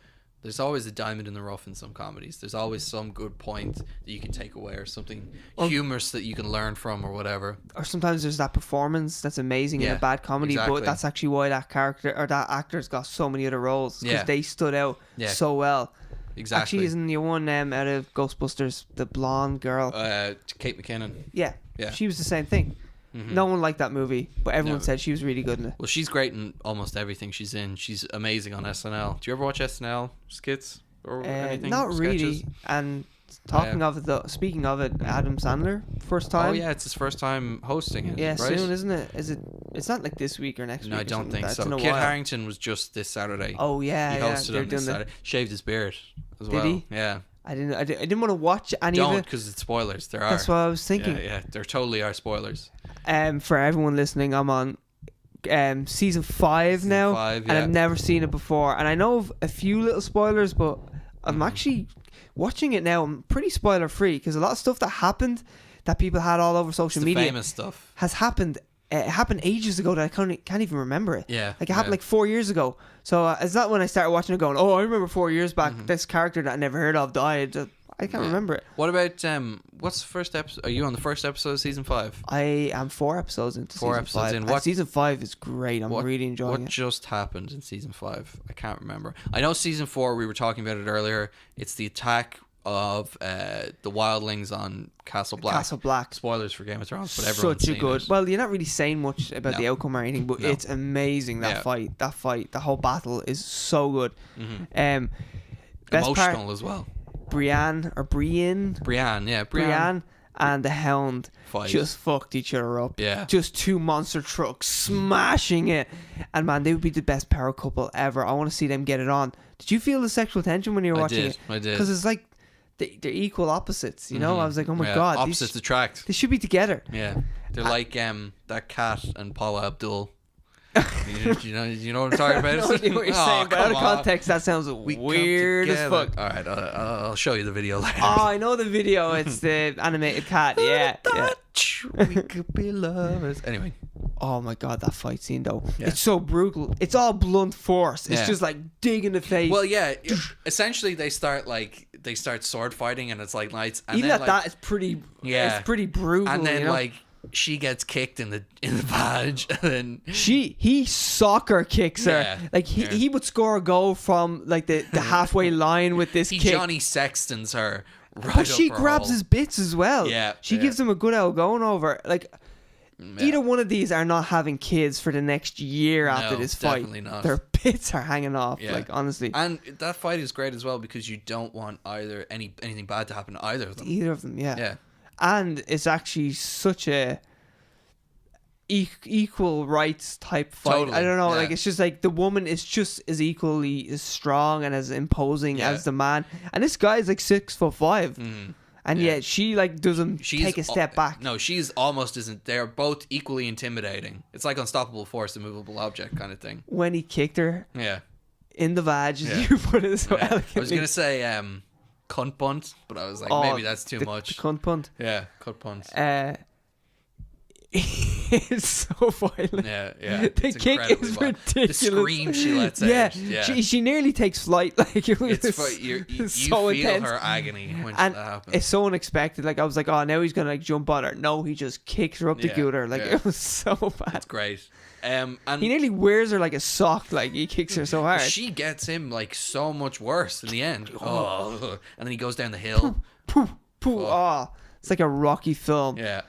There's always a diamond in the rough in some comedies. There's always some good point that you can take away, or something humorous that you can learn from, or whatever. Or sometimes there's that performance that's amazing in a bad comedy, but that's actually why that character or that actor's got so many other roles, because they stood out so well. Exactly. Actually, isn't the one out of Ghostbusters, the blonde girl? Kate McKinnon. Yeah. She was the same thing. Mm-hmm. No one liked that movie, but everyone said she was really good in it. Well, she's great in almost everything she's in. She's amazing on SNL. Do you ever watch SNL skits or anything? Not really. And speaking of it, Adam Sandler, first time. Oh yeah, it's his first time hosting it. Yeah, right? soon, isn't it? It's not like this week or next week. No, I don't think so. Kit Harington was just this Saturday. Oh yeah, he hosted on this Saturday. Shaved his beard as well. Did he? Yeah. I didn't want to watch any of it. Don't, because it's spoilers. There are. That's what I was thinking. Yeah, there totally are spoilers. For everyone listening, I'm on season 5 now, and I've never seen it before. And I know of a few little spoilers, but I'm actually watching it now. I'm pretty spoiler free, because a lot of stuff that happened that people had all over social media, famous stuff, has happened. It happened ages ago that I can't even remember it. Yeah, like it happened like 4 years ago. So it's not when I started watching it going, oh, I remember 4 years back this character that I never heard of died. I can't remember it. What about what's the first episode? Are you on the first episode of season 5? I am 4 episodes into season 5. What season 5 is great. I'm really enjoying it. What just happened in season 5? I can't remember. I know season 4, we were talking about it earlier. It's the attack of the wildlings on Castle Black. Castle Black. Spoilers for Game of Thrones, but everyone's such a good. Well, you're not really saying much about the outcome or anything, but it's amazing. That fight, the whole battle is so good. Mm-hmm. Best emotional part, as well. Brienne and the Hound just fucked each other up. Yeah. Just two monster trucks smashing it. And man, they would be the best power couple ever. I want to see them get it on. Did you feel the sexual tension when you were watching it? I did. Because it's like they're equal opposites, you know? I was like, oh my God. Opposites attract. They should be together. Yeah. They're like that cat and Paula Abdul. you know what I'm talking about? I know what you're saying, but out of context, that sounds weird as fuck. All right, I'll show you the video later. Oh, I know the video. It's the animated cat. Yeah. We could be lovers. Anyway. Oh my God, that fight scene though. Yeah. It's so brutal. It's all blunt force. It's just like dig in the face. Well, yeah. Essentially, they start sword fighting, and it's like lights. And even then, that is pretty. Yeah. It's pretty brutal. And then like she gets kicked in the badge, and then he soccer kicks her. Yeah, like he would score a goal from like the halfway line with this kick. Johnny Sexton's her. Right, but she grabs his bits as well. Yeah, she gives him a good old going over. Like either one of these are not having kids for the next year after this fight. Definitely not. Their bits are hanging off. Yeah. Like honestly, and that fight is great as well, because you don't want anything bad to happen to either of them. Either of them, yeah. Yeah. And it's actually such a equal rights type fight. Totally, I don't know, like it's just like the woman is just as equally as strong and as imposing as the man. And this guy is like 6'5", and yet she like doesn't take a step back. No, she's almost isn't. They're both equally intimidating. It's like unstoppable force, immovable object kind of thing. When he kicked her, in the vag, as you put it so elegantly. I was gonna say cunt punt, but I was like, maybe that's too much. The cunt punt. Yeah, cunt punt. It's so violent. Yeah. The kick is ridiculous. The scream she lets out. Yeah. She nearly takes flight. Like you feel intense. Her agony when that happens. It's so unexpected. Like I was like, oh, now he's gonna like jump on her. No, he just kicks her up the gutter. Like it was so bad. It's great. And he nearly wears her like a sock. Like he kicks her so hard. She gets him like so much worse in the end. And then he goes down the hill. It's like a Rocky film. Yeah.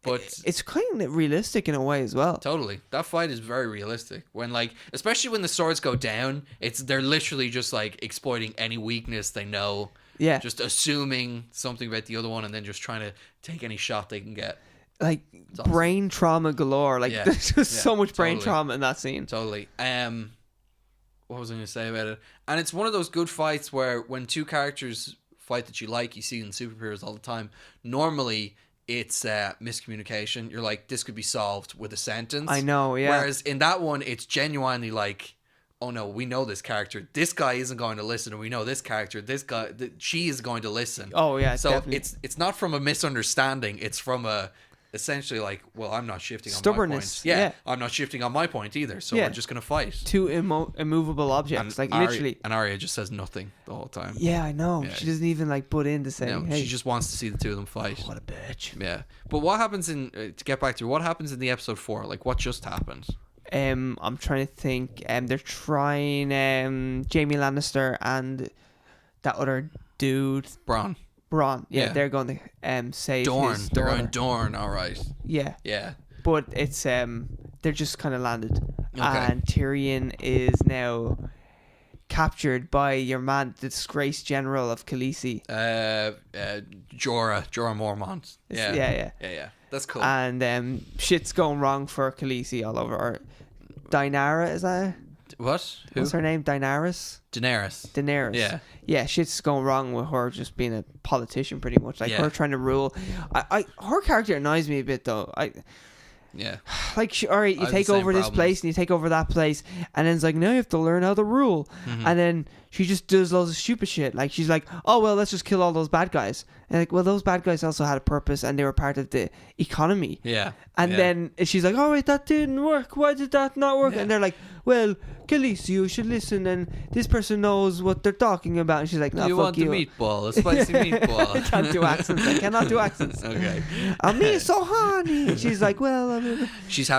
But it's kind of realistic in a way as well. Totally. That fight is very realistic. When like, especially when the swords go down, they're literally just like exploiting any weakness they know. Yeah. Just assuming something about the other one and then just trying to take any shot they can get. Like awesome. Brain trauma galore. Like there's just so much brain trauma in that scene. Totally. What was I going to say about it? And it's one of those good fights where when two characters fight that you like, you see in superheroes all the time. Normally it's miscommunication. You're like, this could be solved with a sentence. I know, yeah. Whereas in that one, it's genuinely like, oh no, we know this character. This guy isn't going to listen, and we know this character. This guy, she is going to listen. Oh yeah. So definitely. it's not from a misunderstanding. It's from a essentially like, well, I'm not shifting on stubbornness. my point. Yeah, I'm not shifting on my point either. So we're just gonna fight. Two immovable objects, like literally. And Arya just says nothing the whole time. Yeah, I know. Yeah. She doesn't even like butt in to say. No, hey. she just wants to see the two of them fight. What a bitch. Yeah, but what happens in to get back to what happens in the episode 4? Like, what just happened? I'm trying to think. They're trying Jaime Lannister and that other dude. Bronn. Yeah, they're going to save Dorne. his They're daughter. going Dorne. All right. Yeah. Yeah. But it's they're just kind of landed, Okay. and Tyrion is now captured by your man, the disgraced general of Khaleesi. Jorah Mormont. Yeah. That's cool. And shit's going wrong for Khaleesi all over. Or Daenerys, is that it? What? Who? What's her name? Daenerys. Yeah. Yeah, shit's going wrong with her just being a politician, pretty much. Like her trying to rule. Her character annoys me a bit though. Yeah. Like, all right, you take over this place and you take over that place, and then it's like, now you have to learn how to rule. Mm-hmm. And then she just does loads of stupid shit. Like, she's like, oh, well, let's just kill all those bad guys. And like, well, those bad guys also had a purpose and they were part of the economy. Yeah. And then she's like, all right, that didn't work. Why did that not work? Yeah. And they're like, well, Khaleesi, you should listen, and this person knows what they're talking about. And she's like, no, you fuck want you. the meatball, a spicy meatball. I can't do accents. I cannot do accents. Okay. I mean, so honey. And she's like, well, she's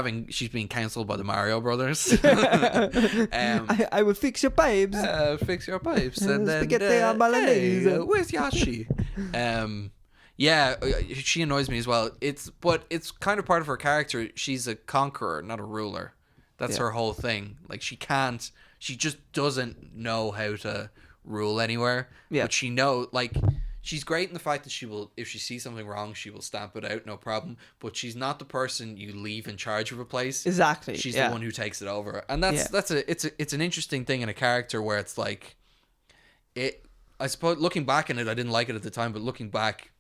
being cancelled by the Mario Brothers. I will fix your pipes. Fix your pipes and then Spaghetti on bolognese. hey, where's Yashi? Yeah, she annoys me as well. But it's kind of part of her character. She's a conqueror, not a ruler. That's her whole thing. Like, she just doesn't know how to rule anywhere. Yeah. But she's great in the fact that she will, if she sees something wrong, she will stamp it out, no problem. But she's not the person you leave in charge of a place. Exactly. She's the one who takes it over. And it's an interesting thing in a character where it's like, I suppose looking back on it, I didn't like it at the time, but looking back,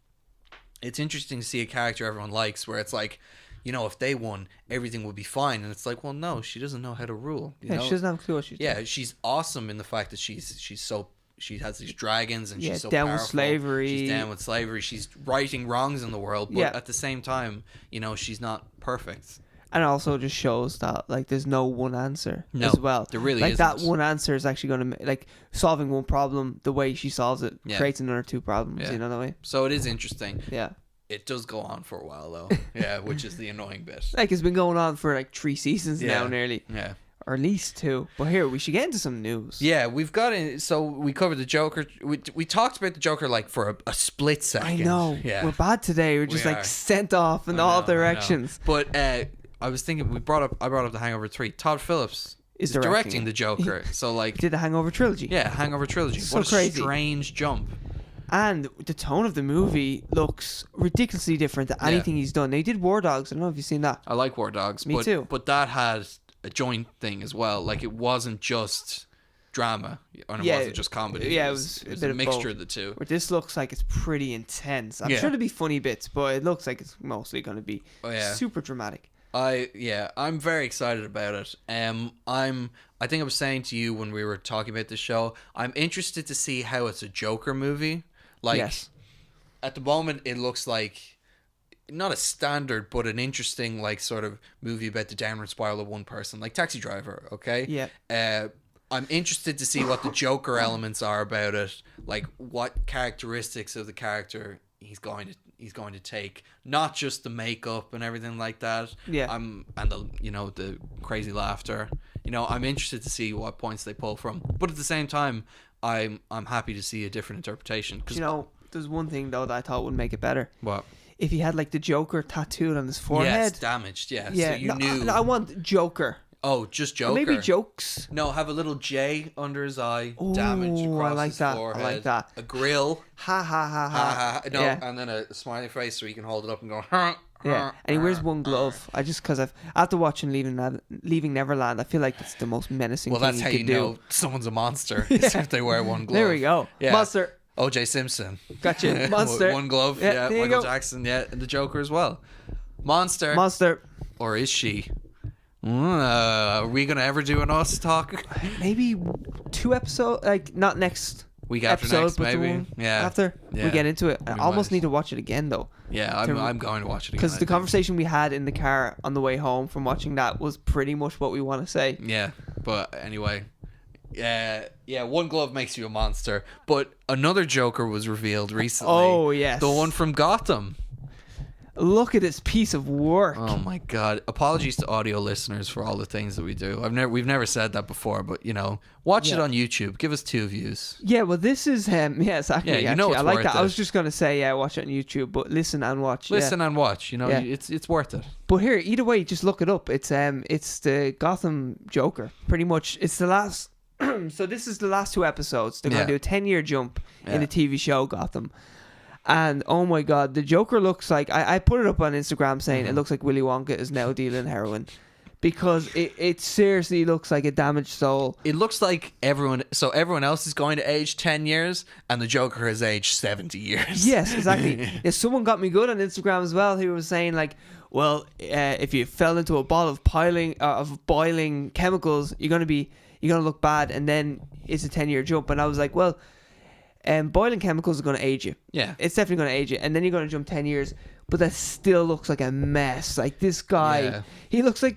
it's interesting to see a character everyone likes where it's like, you know, if they won, everything would be fine. And it's like, well, no, she doesn't know how to rule. You know? She doesn't have a clue what she's doing. Yeah, she's awesome in the fact that she has these dragons and she's so down powerful. with slavery. She's down with slavery. She's righting wrongs in the world, but at the same time, you know, she's not perfect. And it also just shows that, like, there's no one answer as well. There really isn't. Like, that one answer is actually going to, like, solving one problem, the way she solves it creates another two problems, you know what I mean? So it is interesting. Yeah. It does go on for a while, though. Yeah, which is the annoying bit. Like, it's been going on for, like, 3 seasons now, nearly. Yeah. Or at least 2. But here, we should get into some news. Yeah, we've got in. So we covered the Joker. We talked about the Joker like for a split second. I know. Yeah. We're bad today. We're just like sent off in all directions. But I was thinking I brought up The Hangover 3. Todd Phillips is directing the Joker. So like, he did the Hangover trilogy. Yeah, Hangover trilogy. So what a crazy. Strange jump. And the tone of the movie looks ridiculously different to anything he's done. Now, he did War Dogs. I don't know if you've seen that. I like War Dogs. Me too. But that had a joint thing as well. Like, it wasn't just drama and it wasn't just comedy. Yeah, it was a mixture of the two. But this looks like it's pretty intense. I'm sure there'll be funny bits, but it looks like it's mostly going to be super dramatic. I'm very excited about it. I think I was saying to you when we were talking about this show, I'm interested to see how it's a Joker movie. Like, at the moment, it looks like not a standard, but an interesting, like, sort of movie about the downward spiral of one person, like Taxi Driver. Okay. Yeah. I'm interested to see what the Joker elements are about it, like what characteristics of the character he's going to take, not just the makeup and everything like that. Yeah. And the crazy laughter. You know, I'm interested to see what points they pull from, but at the same time, I'm happy to see a different interpretation. You know, there's one thing though that I thought would make it better. What? If he had like the Joker tattooed on his forehead. Yes, damaged. Yeah. So you knew. I want Joker. Oh, just Joker. Or maybe jokes. No, have a little J under his eye, Ooh, damage across his forehead. I like that. A grill. Ha ha ha ha. No, yeah. And then a smiley face so he can hold it up and go. Ha, yeah, and he wears one glove. After watching Leaving Neverland, I feel like it's the most menacing. Well, that's how you know someone's a monster. Is if they wear one glove. There we go. Yeah. Monster. O.J. Simpson. Gotcha. Monster. One glove. Yeah. Michael Jackson. Yeah, and the Joker as well. Monster. Or is she? Are we gonna ever do an Us talk? Maybe 2 episodes, like not next week after episode, next, but maybe. The one yeah. after we get into it. I almost need to watch it again though. Yeah, I'm going to watch it again. Because the conversation we had in the car on the way home from watching that was pretty much what we want to say. Yeah, but anyway, one glove makes you a monster. But another Joker was revealed recently. Oh yes, the one from Gotham. Look at this piece of work. Oh my god! Apologies to audio listeners for all the things that we do. We've never said that before, but watch it on YouTube. Give us 2 views. Yeah, well, this is Yeah, exactly. Yeah, you know it's I like worth that. it. I was just gonna say, watch it on YouTube, but listen and watch. Listen and watch. It's worth it. But here, either way, just look it up. It's the Gotham Joker. Pretty much, it's the last. So this is the last 2 episodes. They're gonna do a 10-year jump in the TV show Gotham. And oh my god, the Joker looks like I put it up on Instagram saying it looks like Willy Wonka is now dealing heroin, because it seriously looks like a damaged soul. It looks like everyone else is going to age 10 years and the Joker has aged 70 years. Yes, exactly. Yeah, someone got me good on Instagram as well, who was saying like, well, if you fell into a ball of boiling chemicals, you're gonna look bad, and then it's a 10-year jump. And I was like, well, boiling chemicals are going to age you. Yeah. It's definitely going to age you. And then you're going to jump 10 years. But that still looks like a mess. Like this guy, he looks like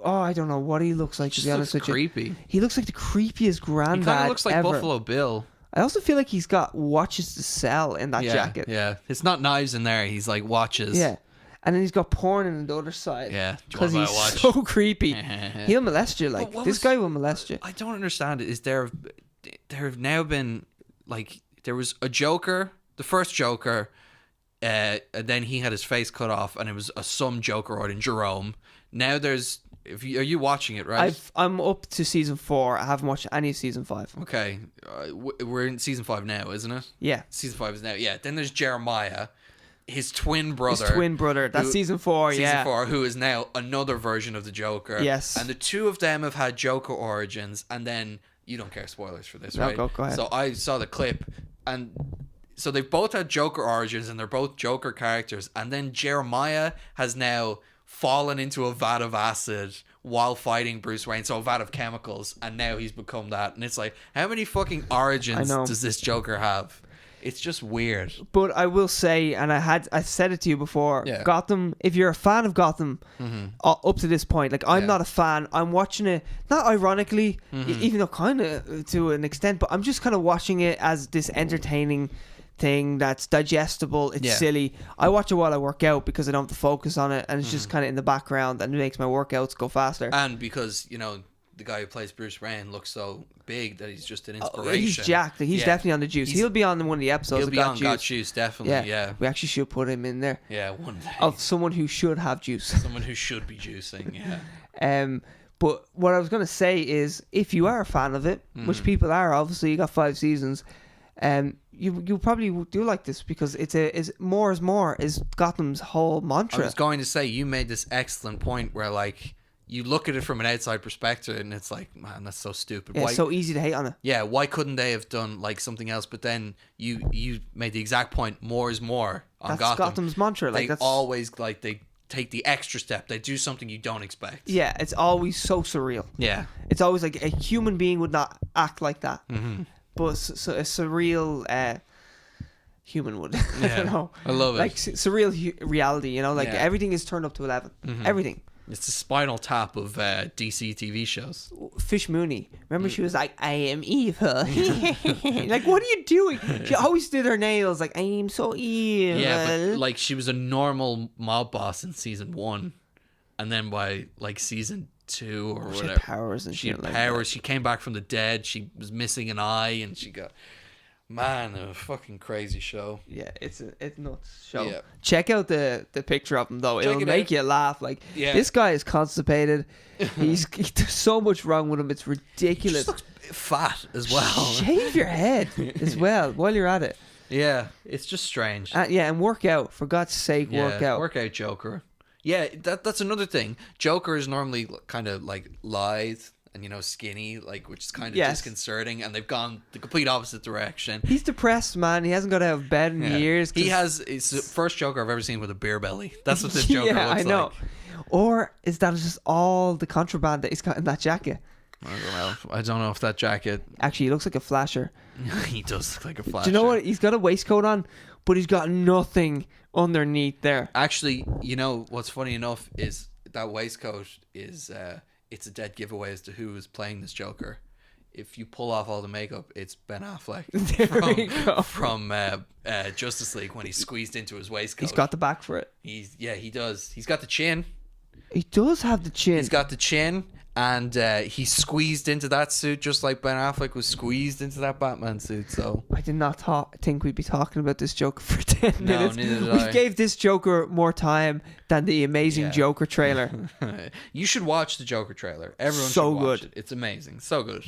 I don't know what he looks like, to be honest with you. Creepy. He looks like the creepiest granddad He kind of looks like ever. Buffalo Bill. I also feel like he's got watches to sell in that jacket. Yeah. It's not knives in there. He's like watches. Yeah. And then he's got porn on the other side. Yeah. Because he's so creepy. He'll molest you. Like, this guy will molest you. I don't understand it. Is there have now been, like, there was a Joker, the first Joker, and then he had his face cut off, and it was some Joker or in Jerome. Now there's, are you watching it, right? I'm up to season 4. I haven't watched any of season 5. Okay, we're in season 5 now, isn't it? Yeah, season 5 is now. Yeah. Then there's Jeremiah, his twin brother. That's season 4. Season 4, who is now another version of the Joker. Yes. And the 2 of them have had Joker origins, and then you don't care spoilers for this, right? No, go ahead. So I saw the clip, and so they've both had Joker origins, and they're both Joker characters. And then Jeremiah has now fallen into a vat of acid while fighting Bruce Wayne, so a vat of chemicals, and now he's become that. And it's like, how many fucking origins does this Joker have? It's just weird. But I will say, and I said it to you before, Gotham, if you're a fan of Gotham up to this point, like I'm not a fan, I'm watching it, not ironically, even though kind of to an extent, but I'm just kind of watching it as this entertaining thing that's digestible. It's silly. I watch it while I work out because I don't have to focus on it, and it's just kind of in the background, and it makes my workouts go faster. And because, the guy who plays Bruce Wayne looks so big that he's just an inspiration. He's jacked. He's definitely on the juice. He'll be on one of the episodes. He'll be on Got Juice, definitely. Yeah. We actually should put him in there. Yeah, one day. Of someone who should have juice. Someone who should be juicing. Yeah. But what I was gonna say is, if you are a fan of it, which people are, obviously, you got 5 seasons. You probably do like this because it's more is more is Gotham's whole mantra. I was going to say, you made this excellent point where, like, you look at it from an outside perspective and it's like, man, that's so stupid. Yeah, it's so easy to hate on it. Yeah, why couldn't they have done like something else? But then you made the exact point, more is more on that's Gotham. Gotham's mantra. Like, that's always, like, they take the extra step. They do something you don't expect. Yeah, it's always so surreal. Yeah. It's always like a human being would not act like that. But so a surreal human would. I don't know. I love it. Like surreal reality, everything is turned up to 11. Everything. It's the Spinal Tap of DC TV shows. Fish Mooney. Remember she was like, I am evil. Like, what are you doing? She always did her nails like, I am so evil. Yeah, but like she was a normal mob boss in season 1. And then by like season 2 or whatever. She had powers and shit. She had like powers. That. She came back from the dead. She was missing an eye and she got... Man, a fucking crazy show. Yeah, it's nuts show. Yeah. Check out the picture of him though. It'll make you laugh. Like, this guy is constipated. There's so much wrong with him. It's ridiculous. He just looks fat as well. Shave your head as well while you're at it. Yeah, it's just strange. And work out, for God's sake. Work out, Joker. Yeah, that's another thing. Joker is normally kind of like lithe and skinny, like, which is kind of disconcerting, and they've gone the complete opposite direction. He's depressed, man. He hasn't got out of bed in years. It's the first Joker I've ever seen with a beer belly. That's what this Joker looks like. I know. Or is that just all the contraband that he's got in that jacket? I don't know if that jacket... Actually, he looks like a flasher. He does look like a flasher. Do you know what? He's got a waistcoat on, but he's got nothing underneath there. Actually, you know what's funny enough is that waistcoat is it's a dead giveaway as to who is playing this Joker. If you pull off all the makeup, it's Ben Affleck from Justice League when he's squeezed into his waistcoat. He's got the back for it. He does. He's got the chin. He does have the chin. He's got the chin, and he's squeezed into that suit just like Ben Affleck was squeezed into that Batman suit. So I did not think we'd be talking about this Joker for 10 minutes. Neither did I. We gave this Joker more time than the amazing Joker trailer. You should watch the Joker trailer. Everyone so should watch good. it. It's amazing. So good.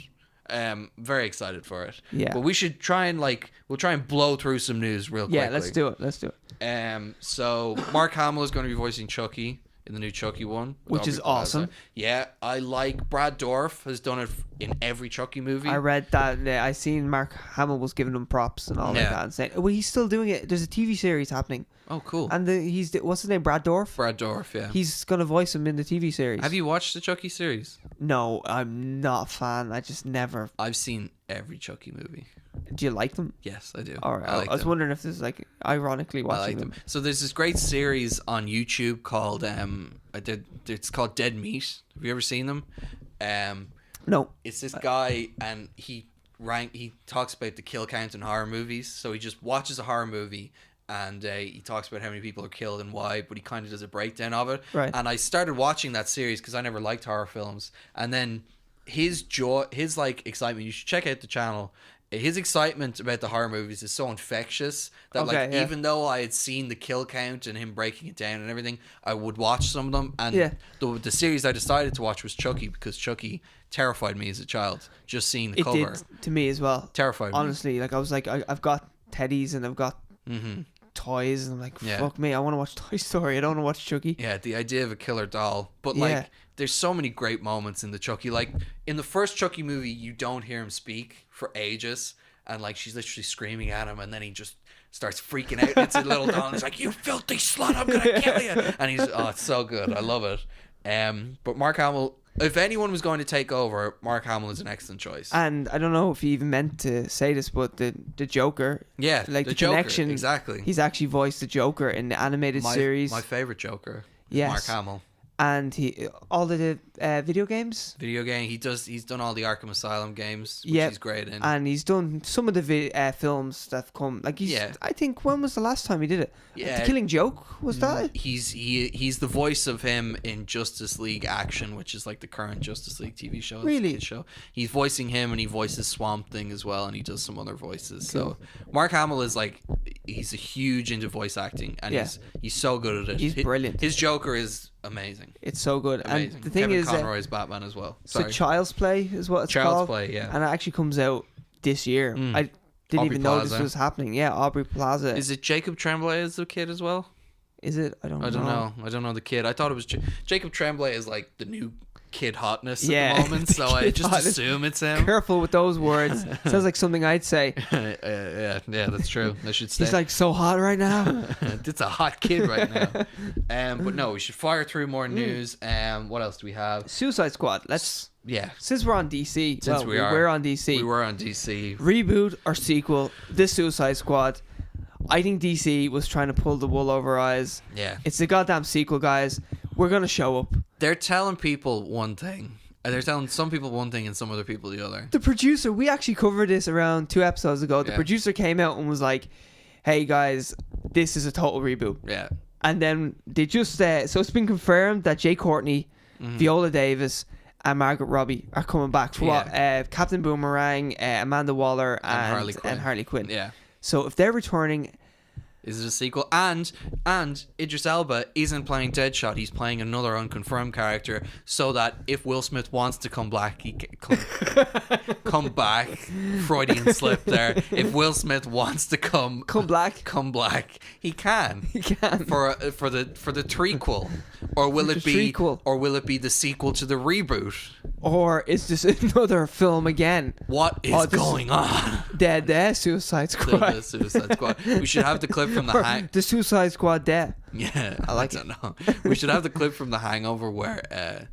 Very excited for it. Yeah. But we should try and we'll try and blow through some news real quickly. Yeah, let's do it. So Mark Hamill is going to be voicing Chucky in the new Chucky one, which is awesome. Yeah, I like Brad Dourif has done it in every Chucky movie. I read that. I seen Mark Hamill was giving him props and all like that, and saying, "Well, he's still doing it. There's a TV series happening." Oh, cool. And what's his name? Brad Dourif. Brad Dourif, yeah. He's gonna voice him in the TV series. Have you watched the Chucky series? No, I'm not a fan. I just never. I've seen every Chucky movie. Do you like them? Yes, I do. All right. I was wondering if this is like ironically watching I like them. So there's this great series on YouTube called it's called Dead Meat. Have you ever seen them? No. It's this guy, and he talks about the kill count in horror movies. So he just watches a horror movie, and he talks about how many people are killed and why, but he kind of does a breakdown of it. Right. And I started watching that series because I never liked horror films, and then his excitement. You should check out the channel. His excitement about the horror movies is so infectious that even though I had seen the kill count and him breaking it down and everything, I would watch some of them. And the series I decided to watch was Chucky, because Chucky terrified me as a child. Just seeing the cover. It did to me as well. Terrified me. Honestly, like I was like, I've got teddies and I've got toys, and I'm like, fuck me, I want to watch Toy Story. I don't want to watch Chucky. Yeah, the idea of a killer doll. But there's so many great moments in the Chucky. Like in the first Chucky movie, you don't hear him speak for ages, and like she's literally screaming at him, and then he just starts freaking out. It's a little doll, and he's like, "You filthy slut, I'm gonna kill you!" And it's so good. I love it. But Mark Hamill, if anyone was going to take over, Mark Hamill is an excellent choice. And I don't know if he even meant to say this, but the Joker, like the Joker, connection, exactly. He's actually voiced the Joker in the animated series. My favorite Joker. Yes. Mark Hamill. And all the video games. He's done all the Arkham Asylum games, which he's great in. And he's done some of the films that have come. Like I think, when was the last time he did it? Yeah, The Killing Joke, was that? He's the voice of him in Justice League Action, which is like the current Justice League TV show. Really? He's voicing him, and he voices Swamp Thing as well, and he does some other voices. Cool. So Mark Hamill is he's a huge into voice acting, and he's so good at it. He's brilliant. His Joker is amazing. It's so good. Amazing. And the thing Kevin is, Conroy's Batman as well. So Child's Play is what it's called. Child's Play, yeah. And it actually comes out this year. I didn't even know this was happening. Yeah, Aubrey Plaza. Is it Jacob Tremblay as the kid as well? Is it? I don't know. I don't know the kid. I thought it was Jacob Tremblay is like the new kid hotness at the moment, so I just assume it's him. Careful with those words. Sounds like something I'd say. Yeah, that's true. I should say. He's like so hot right now. It's a hot kid right now. But no, we should fire through more news. What else do we have? Suicide Squad. Since we're on DC. We're on DC. We were on DC. Reboot or sequel, The Suicide Squad. I think DC was trying to pull the wool over our eyes. Yeah. It's the goddamn sequel, guys. We're going to show up. They're telling people one thing. They're telling some people one thing and some other people the other. The producer, we actually covered this around 2 episodes ago. The producer came out and was like, hey guys, this is a total reboot. Yeah. And then they just, so it's been confirmed that Jay Courtney, Viola Davis, and Margaret Robbie are coming back for Captain Boomerang, Amanda Waller, and Harley Quinn. Yeah. So if they're returning... Is it a sequel? And Idris Elba isn't playing Deadshot. He's playing another unconfirmed character, so that if Will Smith wants to come back, he can come back. Freudian slip there. If Will Smith wants to come black, he can. He can for the trequel, or will it be the sequel to the reboot? Or is this another film again? What is going on? The Suicide Squad. The Suicide Squad. We should have the clip from the Suicide Squad. Yeah, I don't know. We should have the clip from The Hangover where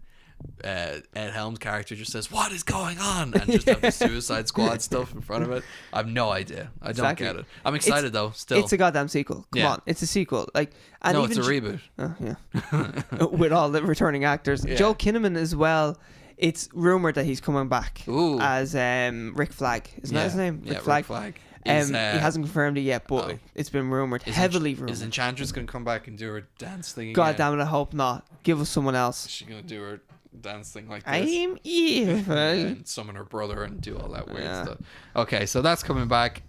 Ed Helms' character just says, "What is going on?" and just have the Suicide Squad stuff in front of it. I have no idea. I don't get it. I'm excited though. Still, it's a goddamn sequel. Come on, it's a sequel. Like, and no, even it's a reboot. Yeah, with all the returning actors. Yeah. Joel Kinnaman as well. It's rumored that he's coming back as Rick Flag. Isn't that his name? Yeah, Rick Flag. He hasn't confirmed it yet, but it's been rumored, heavily rumored. Is Enchantress going to come back and do her dance thing again? God damn it, I hope not. Give us someone else. Is she going to do her dance thing like this? I'm evil. And summon her brother and do all that weird stuff. Okay, so that's coming back.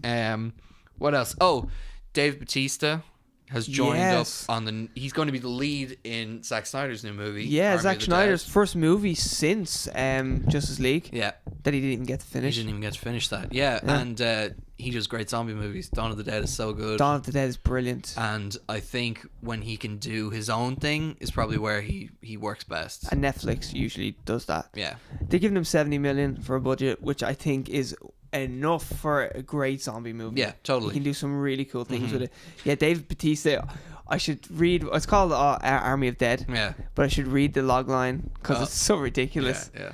What else? Oh, Dave Batista has joined up on he's going to be the lead in Zack Snyder's new movie. Yeah, Zack Snyder's first movie since Justice League. Yeah. That he didn't even get to finish. He didn't even get to finish that. Yeah. And he does great zombie movies. Dawn of the Dead is so good. Dawn of the Dead is brilliant. And I think when he can do his own thing is probably where he works best. And Netflix usually does that. Yeah. They're giving him $70 million for a budget, which I think is enough for a great zombie movie. Yeah, totally. You can do some really cool things with it. Yeah, Dave Batista. I should read. It's called Army of Dead. Yeah. But I should read the logline because it's so ridiculous. Yeah.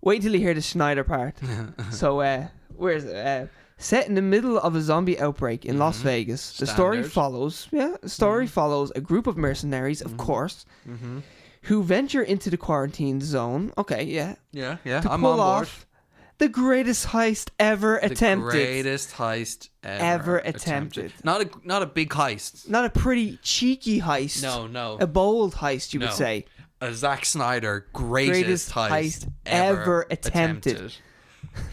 Wait until you hear the Schneider part. So, where is it? Set in the middle of a zombie outbreak in Las Vegas, the story follows. Yeah, the story follows a group of mercenaries, of course, who venture into the quarantine zone. Okay, yeah. Yeah. To I'm pull on board. off the greatest heist ever attempted. The greatest heist ever attempted. Not a big heist. Not a pretty cheeky heist. No. A bold heist, you would say. A Zack Snyder greatest heist ever attempted.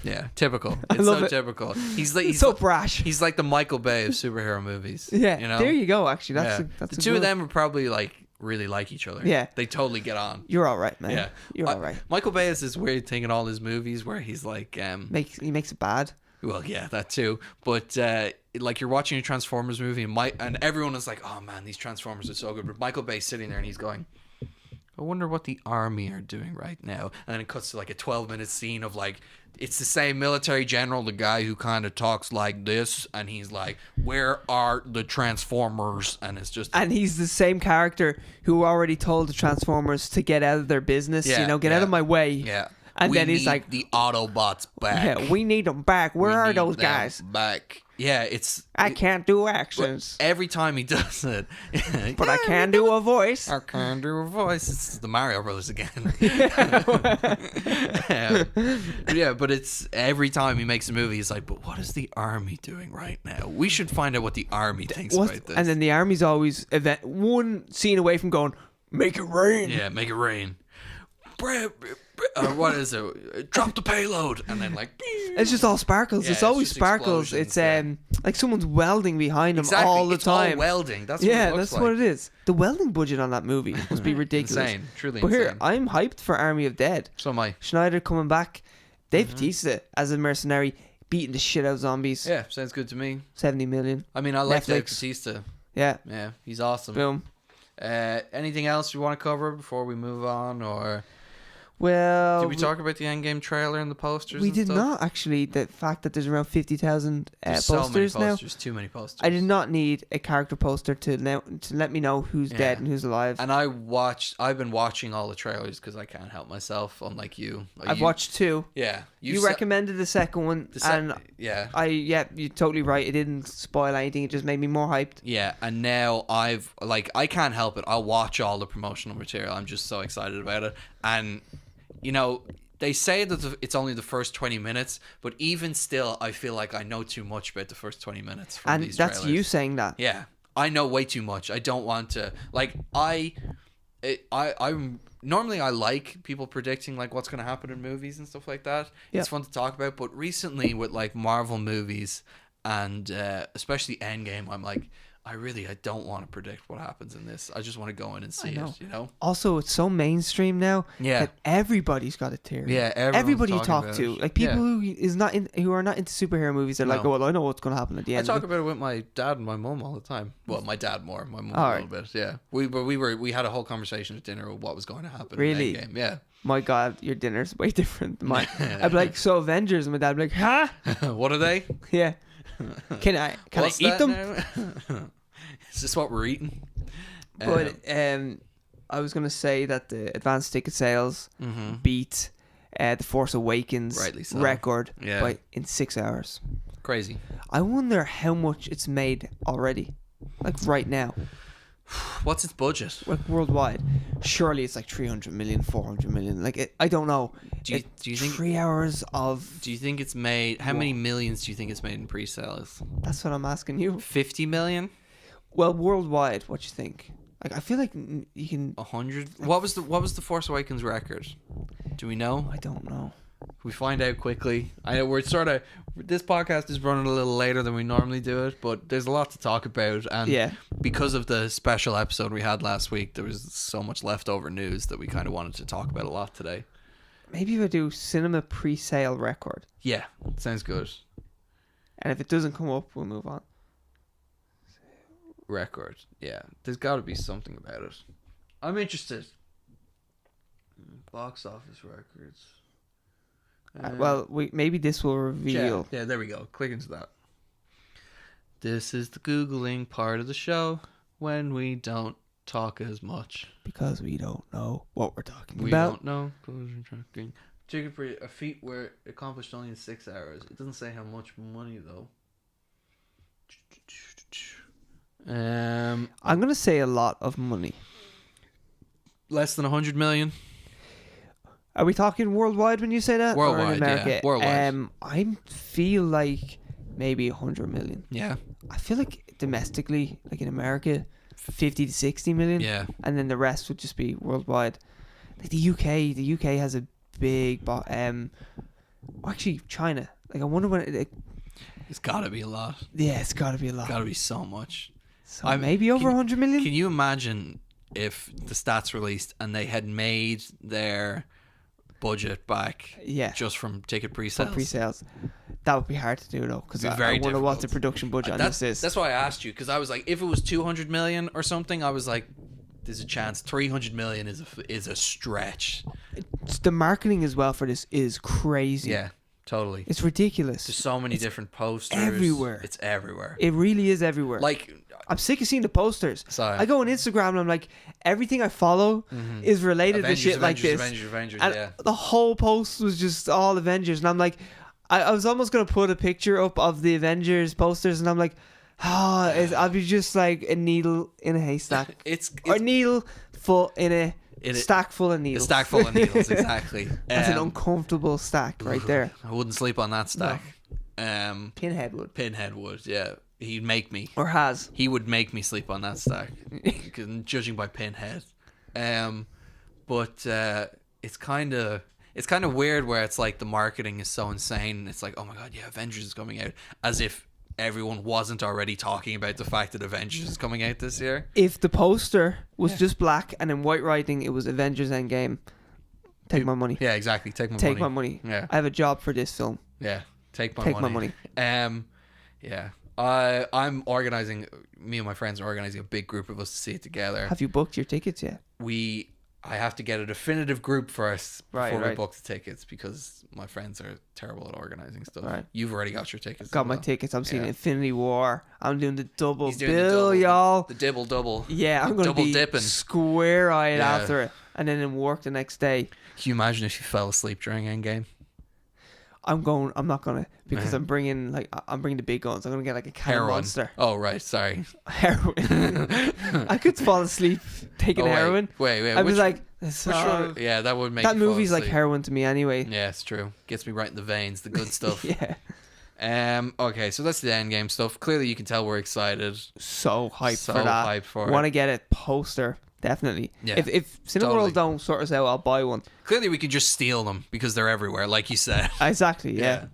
Yeah, typical. It's so typical. He's so brash. He's like the Michael Bay of superhero movies. Yeah, you know? There you go. Actually, that's the two of them are probably like really like each other. Yeah, they totally get on. You're all right, man. Yeah, you're all right. Michael Bay has this weird thing in all his movies where he's like, he makes it bad. Well, yeah, that too. But like you're watching a Transformers movie and everyone is like, oh man, these Transformers are so good. But Michael Bay's sitting there and he's going, I wonder what the army are doing right now. And then it cuts to like a 12-minute scene of like, it's the same military general, the guy who kind of talks like this, and he's like, where are the Transformers? And it's just... And he's the same character who already told the Transformers to get out of their business, get out of my way. Yeah. And then he's like... the Autobots back. Yeah, we need them back. Where are those guys? Back. Yeah, I can't do accents. Every time he does it. But I can do a voice. I can do a voice. It's the Mario Brothers again. Yeah, but it's every time he makes a movie, he's like, but what is the army doing right now? We should find out what the army thinks about this. And then the army's always one scene away from going, make it rain. Yeah, make it rain. What is it? Drop the payload, and then like it's just all sparkles. It's always sparkles. It's like someone's welding behind them all the time. All welding. That's what it is. The welding budget on that movie must be ridiculous. Insane, truly insane. But here, I'm hyped for Army of Dead. So am I. Schneider coming back. Dave Batista as a mercenary beating the shit out of zombies. Yeah, sounds good to me. 70 million. I mean, I like Dave Batista. Yeah, he's awesome. Boom. Anything else you want to cover before we move on, or? Well, did we talk about the Endgame trailer and the posters? We did not actually. The fact that there's around 50,000 posters so many posters now. Too many posters. I did not need a character poster to let me know who's dead and who's alive. And I've been watching all the trailers because I can't help myself. Unlike you, I've watched two. Yeah, you recommended the second one, and you're totally right. It didn't spoil anything. It just made me more hyped. Yeah, and now I can't help it. I'll watch all the promotional material. I'm just so excited about it, and. You know, they say that it's only the first 20 minutes, but even still, I feel like I know too much about the first 20 minutes from these trailers. And that's you saying that. Yeah, I know way too much. I don't want to... Like, I'm normally I like people predicting like what's going to happen in movies and stuff like that. Yeah. It's fun to talk about, but recently with like Marvel movies and especially Endgame, I'm like... I don't want to predict what happens in this. I just want to go in and see it, you know? Also, it's so mainstream now that everybody's got a theory. Yeah, everybody you talk to. Like, people who are not into superhero movies are like, oh, well, I know what's going to happen at the end. I talk about it with my dad and my mum all the time. Well, my dad more. My mum a little bit, yeah. We had a whole conversation at dinner of what was going to happen in Endgame. Yeah. My God, your dinner's way different than mine. I'd be like, so Avengers, and my dad'd be like, huh? What are they? Yeah. Can I eat them? Is this what we're eating? But I was gonna say that the advanced ticket sales beat the Force Awakens record in 6 hours. Crazy. I wonder how much it's made already, like right now. What's its budget? Like worldwide, surely it's like 300 million, 400 million. Like I don't know. Do you think 3 hours of? Do you think it's made? How many millions do you think it's made in pre-sales? That's what I'm asking you. 50 million. Well, worldwide, what you think? Like I feel like you can 100. What was the Force Awakens record? Do we know? I don't know. We find out quickly. I know this podcast is running a little later than we normally do it, but there's a lot to talk about, and because of the special episode we had last week, there was so much leftover news that we kind of wanted to talk about a lot today. Maybe if I do cinema pre-sale record. Yeah, sounds good. And if it doesn't come up, we'll move on. Record, yeah. There's got to be something about it. I'm interested. Box office records. Well, maybe this will reveal. Yeah, there we go. Click into that. This is the Googling part of the show when we don't talk as much. Because we don't know what we're talking about. We don't know. Ticket for a feat were accomplished only in 6 hours. It doesn't say how much money, though. I'm going to say a lot of money. Less than 100 million? Are we talking worldwide when you say that? Worldwide, or in America? Yeah. Worldwide. I feel like maybe 100 million. Yeah. I feel like domestically, like in America, 50 to 60 million. Yeah. And then the rest would just be worldwide. Like the UK has a big... actually, China. Like I wonder when... It's got to be a lot. Yeah, it's got to be a lot. Got to be so much. So maybe over 100 million? Can you imagine if the stats released and they had made their budget back just from ticket pre-sales? From pre-sales. That would be hard to do though, because I wonder what the production budget on this is. That's why I asked you, because I was like, if it was 200 million or something, I was like, there's a chance. 300 million is a stretch. The marketing as well for this is crazy. Yeah, totally. It's ridiculous. There's so many different posters. Everywhere. It's everywhere. It really is everywhere. Like, I'm sick of seeing the posters. Sorry. I go on Instagram and I'm like, everything I follow is related to shit like this. Avengers, and yeah. The whole post was just all Avengers, and I'm like, I was almost gonna put a picture up of the Avengers posters, and I'm like, I'll be just like a needle in a haystack. Or a needle full in a stack full of needles. A stack full of needles, exactly. That's an uncomfortable stack right there. I wouldn't sleep on that stack. No. Pinhead would, yeah. He'd make me. Or has. He would make me sleep on that stack. Judging by Pinhead. But it's kind of weird where it's like the marketing is so insane. It's like, oh my god, yeah, Avengers is coming out. As if everyone wasn't already talking about the fact that Avengers is coming out this year. If the poster was just black and in white writing it was Avengers Endgame, take my money. Yeah, exactly. Take my money. Yeah. I have a job for this film. Yeah. Take my money. Yeah. I'm organizing. Me and my friends are organizing a big group of us to see it together. Have you booked your tickets yet? I have to get a definitive group first before we book the tickets, because my friends are terrible at organizing stuff. Right. You've already got your tickets. Got my tickets. I'm seeing Infinity War. I'm doing the double bill, y'all. The dibble double. Yeah, I'm going to be dipping. Square-eyed after it, and then in work the next day. Can you imagine if you fell asleep during Endgame? I'm not gonna, because I'm bringing the big guns. I'm gonna get like a can of Monster. Oh right, sorry. Heroin. I could fall asleep taking heroin. Wait. I was like, yeah, that would make that movie's like heroin to me anyway. Yeah, it's true. Gets me right in the veins. The good stuff. Yeah. Okay, so that's the Endgame stuff. Clearly, you can tell we're excited. So hyped for that. Hyped for it. Want to get a poster. Definitely. Yeah, if Cineworld don't sort us out, I'll buy one. Clearly, we could just steal them because they're everywhere, like you said. Exactly, yeah.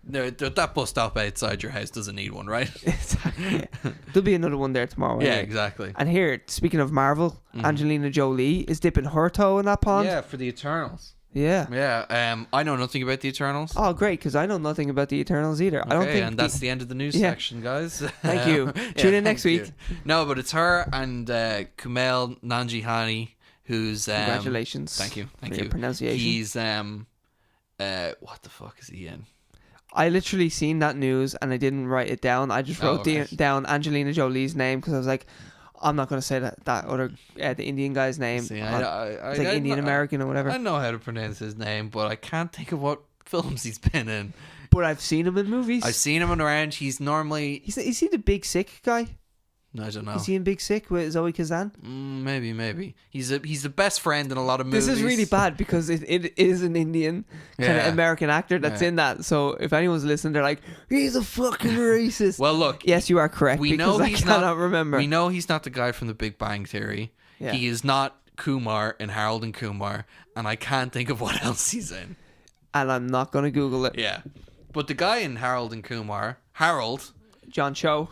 That bus stop outside your house doesn't need one, right? Exactly. Yeah. There'll be another one there tomorrow. Yeah, anyway. Exactly. And here, speaking of Marvel, Angelina Jolie is dipping her toe in that pond. Yeah, for the Eternals. Yeah. Yeah. I know nothing about the Eternals. Oh, great, because I know nothing about the Eternals either. Okay, I don't think. And that's the end of the news section, guys. Thank you. Tune in next week. No, but it's her and Kumail Nanjiani, who's congratulations. Thank you. For your pronunciation. He's what the fuck is he in? I literally seen that news and I didn't write it down. I just wrote down Angelina Jolie's name because I was like, I'm not going to say that other the Indian guy's name. See, it's like Indian American or whatever. I know how to pronounce his name, but I can't think of what films he's been in. But I've seen him in movies. I've seen him around. He's normally... Is he the big sick guy? I don't know. Is he in Big Sick with Zoe Kazan? Maybe. He's the best friend in a lot of movies. This is really bad because it is an Indian kind of American actor that's in that. So if anyone's listening, they're like, he's a fucking racist. Well, look. Yes, you are correct. We know I cannot remember. We know he's not the guy from The Big Bang Theory. Yeah. He is not Kumar in Harold and Kumar, and I can't think of what else he's in. And I'm not going to Google it. Yeah. But the guy in Harold and Kumar, John Cho,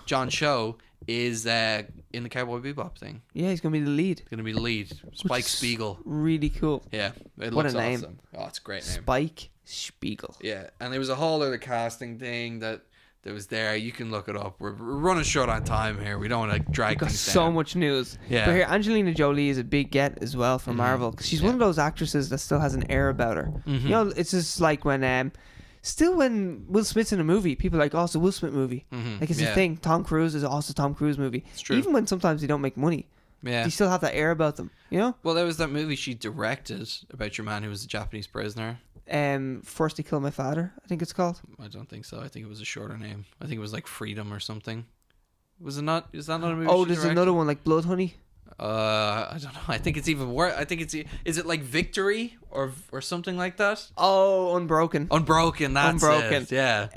is in the Cowboy Bebop thing. Yeah, he's going to be the lead. He's going to be the lead. Spike Spiegel. Really cool. Yeah, it what looks a name. Awesome. Oh, it's a great name. Spike Spiegel. Yeah, and there was a whole other casting thing that was there. You can look it up. We're running short on time here. We don't want to drag things down. So much news. Yeah. But here, Angelina Jolie is a big get as well for Marvel because she's one of those actresses that still has an air about her. You know, it's just like when when Will Smith's in a movie, people are like, oh, it's a Will Smith movie. Like, it's a thing. Tom Cruise is also a Tom Cruise movie. It's true. Even when sometimes they don't make money. Yeah. You still have that air about them, you know? Well, there was that movie she directed about your man who was a Japanese prisoner. First They Killed My Father, I think it's called. I don't think so. I think it was a shorter name. I think it was like Freedom or something. Was it not? Is that not a movie? Oh, there's another one like Blood Honey. I don't know. I think it's even worse. I think is it like Victory or something like that? Oh, Unbroken. That's it. Yeah.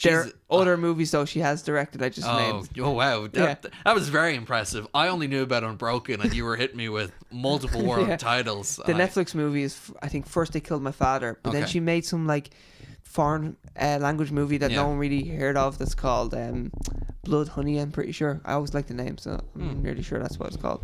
There are other movies though she has directed. I just named. Oh wow, that was very impressive. I only knew about Unbroken, and you were hitting me with multiple world titles. The Netflix movie is I think First They Killed My Father, but then she made some like foreign language movie that no one really heard of. That's called Blood Honey. I'm pretty sure. I always like the name, so I'm nearly sure that's what it's called.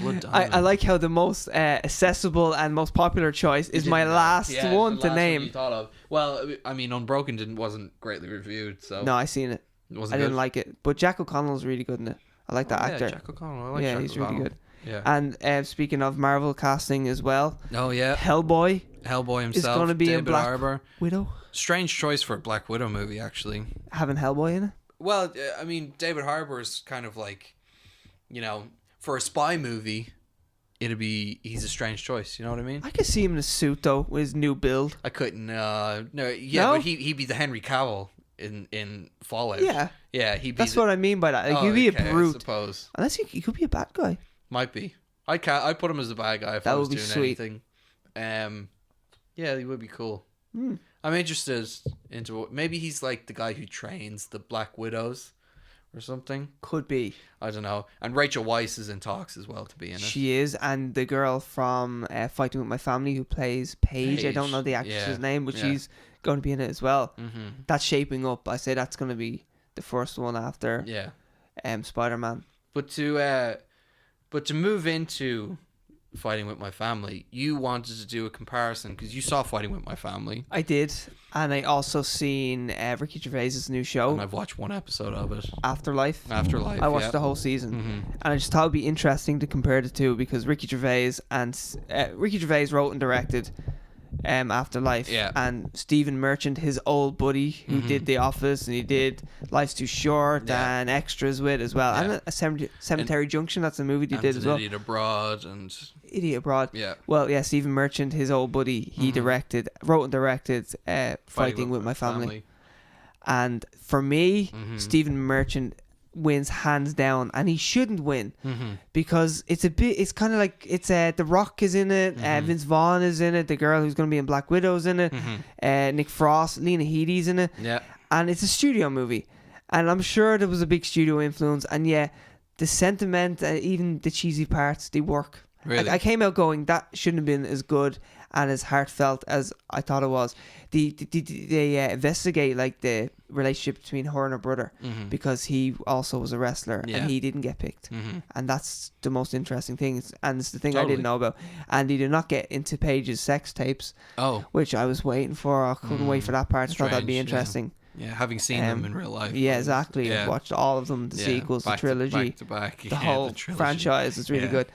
I like how the most accessible and most popular choice is my last one to name. One you thought of. Well, I mean, Unbroken wasn't greatly reviewed, so no, I seen it. I didn't like it, but Jack O'Connell's really good in it. I like that actor. Jack O'Connell. He's really good. Yeah. And speaking of Marvel casting as well. Oh yeah. Hellboy himself. Is going to be David in Black Harbour. Widow. Strange choice for a Black Widow movie, actually. Having Hellboy in it. Well, I mean, David Harbour is kind of like, you know, for a spy movie, he's a strange choice. You know what I mean? I could see him in a suit though with his new build. I couldn't. But he'd be the Henry Cavill in Fallout. Yeah, he'd be. That's what I mean by that. Like, he'd be a brute. I suppose. Unless he could be a bad guy. Might be. I'd put him as the bad guy if that I was would be doing sweet. anything. Yeah, he would be cool. I'm interested into maybe he's like the guy who trains the Black Widows or something. Could be. I don't know. And Rachel Weisz is in talks as well to be in it. She is, and the girl from Fighting With My Family who plays Paige. I don't know the actress's name, but she's going to be in it as well. That's shaping up. I say that's going to be the first one after Spider-Man. But to move into Fighting With My Family, you wanted to do a comparison because you saw Fighting With My Family. I did, and I also seen Ricky Gervais's new show. And I've watched one episode of it. Afterlife. I watched the whole season, and I just thought it'd be interesting to compare the two because Ricky Gervais wrote and directed Afterlife, and Stephen Merchant, his old buddy who did The Office and he did Life's Too Short and Extras with as well, and a Cemetery Junction. That's a movie they did as well. Idiot Abroad. Yeah. Well, Stephen Merchant, his old buddy, he wrote and directed Fighting With My Family. And for me, Stephen Merchant wins hands down, and he shouldn't win because it's kind of like The Rock is in it, Vince Vaughn is in it, the girl who's going to be in Black Widow's in it, Nick Frost, Lena Headey's in it, and it's a studio movie, and I'm sure there was a big studio influence, and the sentiment, even the cheesy parts, they work. Really? I came out going, that shouldn't have been as good and as heartfelt as I thought it was. They investigate like the relationship between her and her brother because he also was a wrestler and he didn't get picked, and that's the most interesting thing. And it's the thing I didn't know about. And they did not get into Paige's sex tapes, which I was waiting for. I couldn't wait for that part. I thought that'd be interesting. Yeah, having seen them in real life. Yeah, exactly. I've watched all of them, the sequels, the trilogy, back to back. the whole franchise is really good.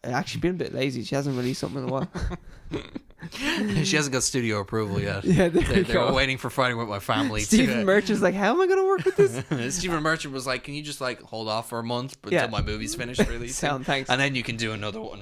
Actually been a bit lazy. She hasn't released something in a while. She hasn't got studio approval yet. Yeah, they're waiting for Fighting With My Family. Stephen Merchant's like, how am I going to work with this? Stephen Merchant was like, can you just like hold off for a month until my movie's finished releasing? Thanks. And then you can do another one.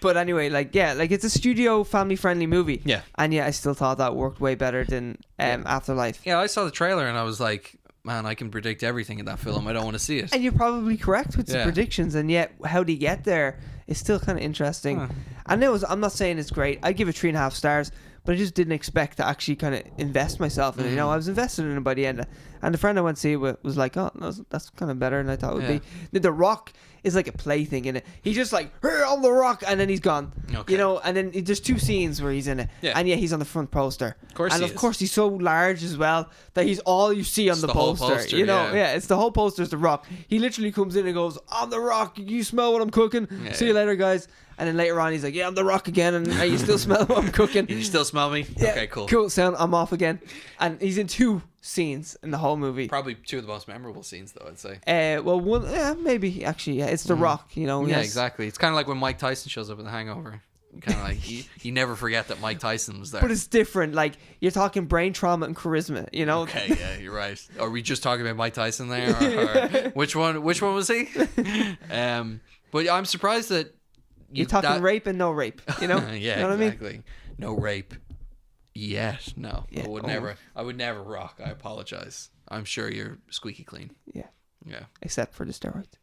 But anyway, like it's a studio family friendly movie. Yeah. And I still thought that worked way better than Afterlife. Yeah, I saw the trailer and I was like, man, I can predict everything in that film. I don't want to see it. And you're probably correct with the predictions, and yet how they get there is still kind of interesting. Huh. And I'm not saying it's great. I'd give it 3.5 stars, but I just didn't expect to actually kind of invest myself in it. I was invested in it by the end. And the friend I went to see it with was like, oh, no, that's kind of better than I thought it would be. The Rock is like a plaything in it. He's just like, hey, I'm the Rock, and then he's gone. Okay. And then there's 2 scenes where he's in it. Yeah. And he's on the front poster. Of course, of course he's so large as well that he's all you see on the poster. It's the whole poster is the Rock. He literally comes in and goes, I'm the Rock, you smell what I'm cooking. Yeah, see you later, guys. And then later on he's like, yeah, I'm the Rock again, and you still smell what I'm cooking. You still smell me? Yeah, okay, cool. Cool, sound, I'm off again. And he's in 2 scenes in the whole movie. Probably 2 of the most memorable scenes, though, I'd say. Well, one, maybe, actually, it's The Rock, Yeah, exactly. It's kind of like when Mike Tyson shows up in The Hangover. Kind of like, you never forget that Mike Tyson was there. But it's different. Like, you're talking brain trauma and charisma, Okay, yeah, you're right. Are we just talking about Mike Tyson there? Or which one was he? But I'm surprised that... You're talking rape and no rape, Yeah, you know exactly. What I mean? No rape. Yes, no. Yeah. I would never rock. I apologize. I'm sure you're squeaky clean. Yeah. Yeah. Except for the steroids.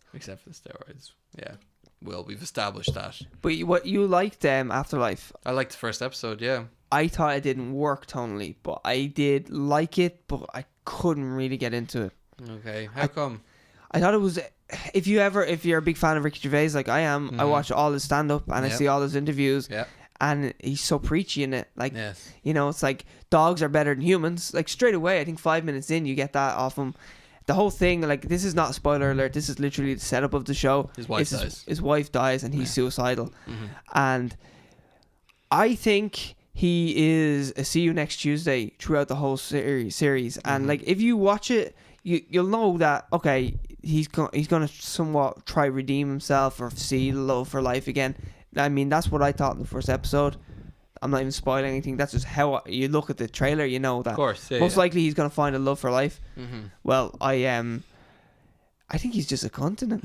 Yeah. Well, we've established that. But what you liked Afterlife? I liked the first episode, yeah. I thought it didn't work tonally, but I did like it, but I couldn't really get into it. Okay. How come? I thought it was... If you're a big fan of Ricky Gervais, like I am, I watch all his stand-up and I see all his interviews. Yeah. And he's so preachy in it. Like, it's like dogs are better than humans. Like, straight away, I think 5 minutes in, you get that off him. The whole thing, like, this is not a spoiler alert. This is literally the setup of the show. His wife dies. His wife dies and he's suicidal. Mm-hmm. And I think he is a see you next Tuesday throughout the whole series. And, like, if you watch it, you'll know that, okay, he's going to somewhat try redeem himself or see love for life again. I mean, that's what I thought in the first episode. I'm not even spoiling anything. That's just how you look at the trailer. You know that. Of course, most likely he's going to find a love for life. Mm-hmm. Well, I think he's just a continent.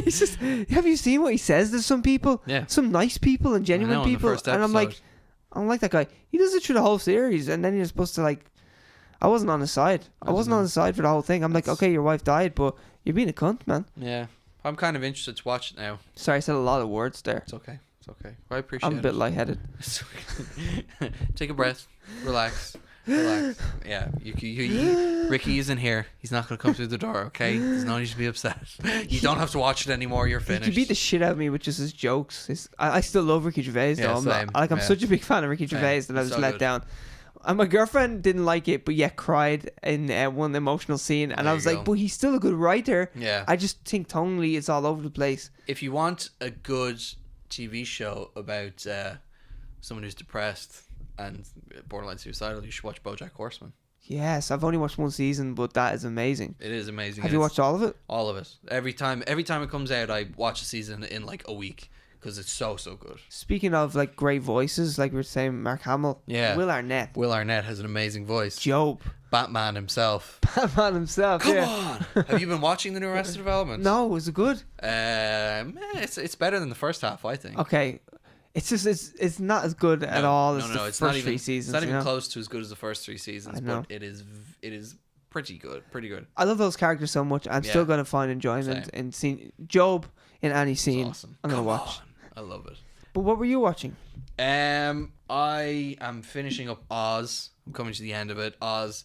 He's just. Have you seen what he says to some people? Yeah. Some nice people and genuine people. And I'm like that guy. He does it through the whole series, and then you're supposed to like. I wasn't on his side. I wasn't on his side for the whole thing. I'm like, okay, your wife died, but you're being a cunt, man. Yeah. I'm kind of interested to watch it now. Sorry, I said a lot of words there. It's okay. I appreciate it. I'm a bit lightheaded. Take a breath. Relax. Yeah. Ricky isn't here. He's not going to come through the door, okay? There's no need to be upset. You don't have to watch it anymore. You're finished. He beat the shit out of me with just his jokes. I still love Ricky Gervais, though. I'm such a big fan of Ricky Gervais that I was let down. And my girlfriend didn't like it, but yet cried in one emotional scene. And I was like, but he's still a good writer. Yeah. I just think tonally it's all over the place. If you want a good TV show about someone who's depressed and borderline suicidal, you should watch BoJack Horseman. Yes, I've only watched 1 season, but that is amazing. It is amazing. Have you watched all of it? All of it. Every time it comes out, I watch a season in like a week. Because it's so good. Speaking of like great voices, like we were saying, Mark Hamill. Yeah. Will Arnett. Will Arnett has an amazing voice. Job. Batman himself. Come on. Have you been watching the new Arrested Development? No, is it good? It's better than the first half, I think. Okay. It's just it's not as good at all as the it's first not even, 3 seasons. It's not even close to as good as the first 3 seasons, but it is pretty good. I love those characters so much. I'm still gonna find enjoyment in seeing Job in any scene. Awesome. I'm gonna watch. I love it. But what were you watching? I am finishing up Oz. I'm coming to the end of it. Oz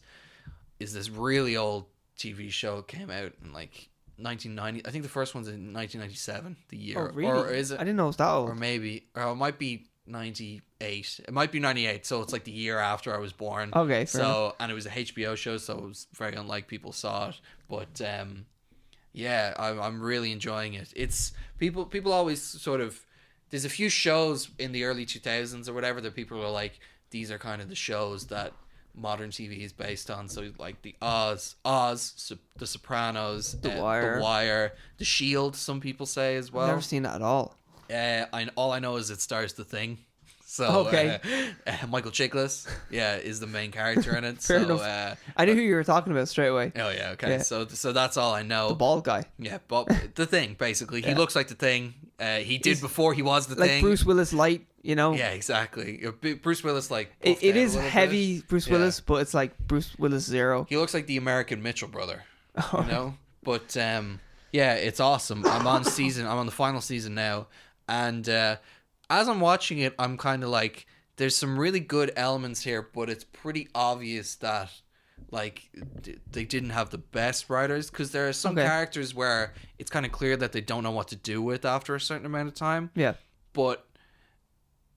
is this really old TV show. It came out in like 1990. I think the first one's in 1997. The year. Oh, really? Or is it? I didn't know it was that old. Or it might be 98. It might be 98. So it's like the year after I was born. Okay. And it was a HBO show, so it was very unlike people saw it. But yeah, I'm really enjoying it. It's people always sort of. There's a few shows in the early 2000s or whatever that people are like, these are kind of the shows that modern TV is based on. So like the Oz, The Sopranos, The Wire, The Shield. Some people say as well. I've never seen that at all. All I know is it stars The Thing. So okay. Michael Chiklis, is the main character in it. Fair enough. I knew who you were talking about straight away. Oh yeah, okay. Yeah. So that's all I know. The bald guy. Yeah, but The Thing basically. He looks like The Thing. He's before he was The like Thing. Bruce Willis light, you know. Yeah, exactly. Bruce Willis like. It is heavy bit. Bruce Willis, but it's like Bruce Willis Zero. He looks like the American Mitchell brother. You know, but it's awesome. I'm on the final season now, and as I'm watching it, I'm kind of like, there's some really good elements here, but it's pretty obvious that like they didn't have the best writers, because there are some characters where it's kind of clear that they don't know what to do with after a certain amount of time. Yeah, but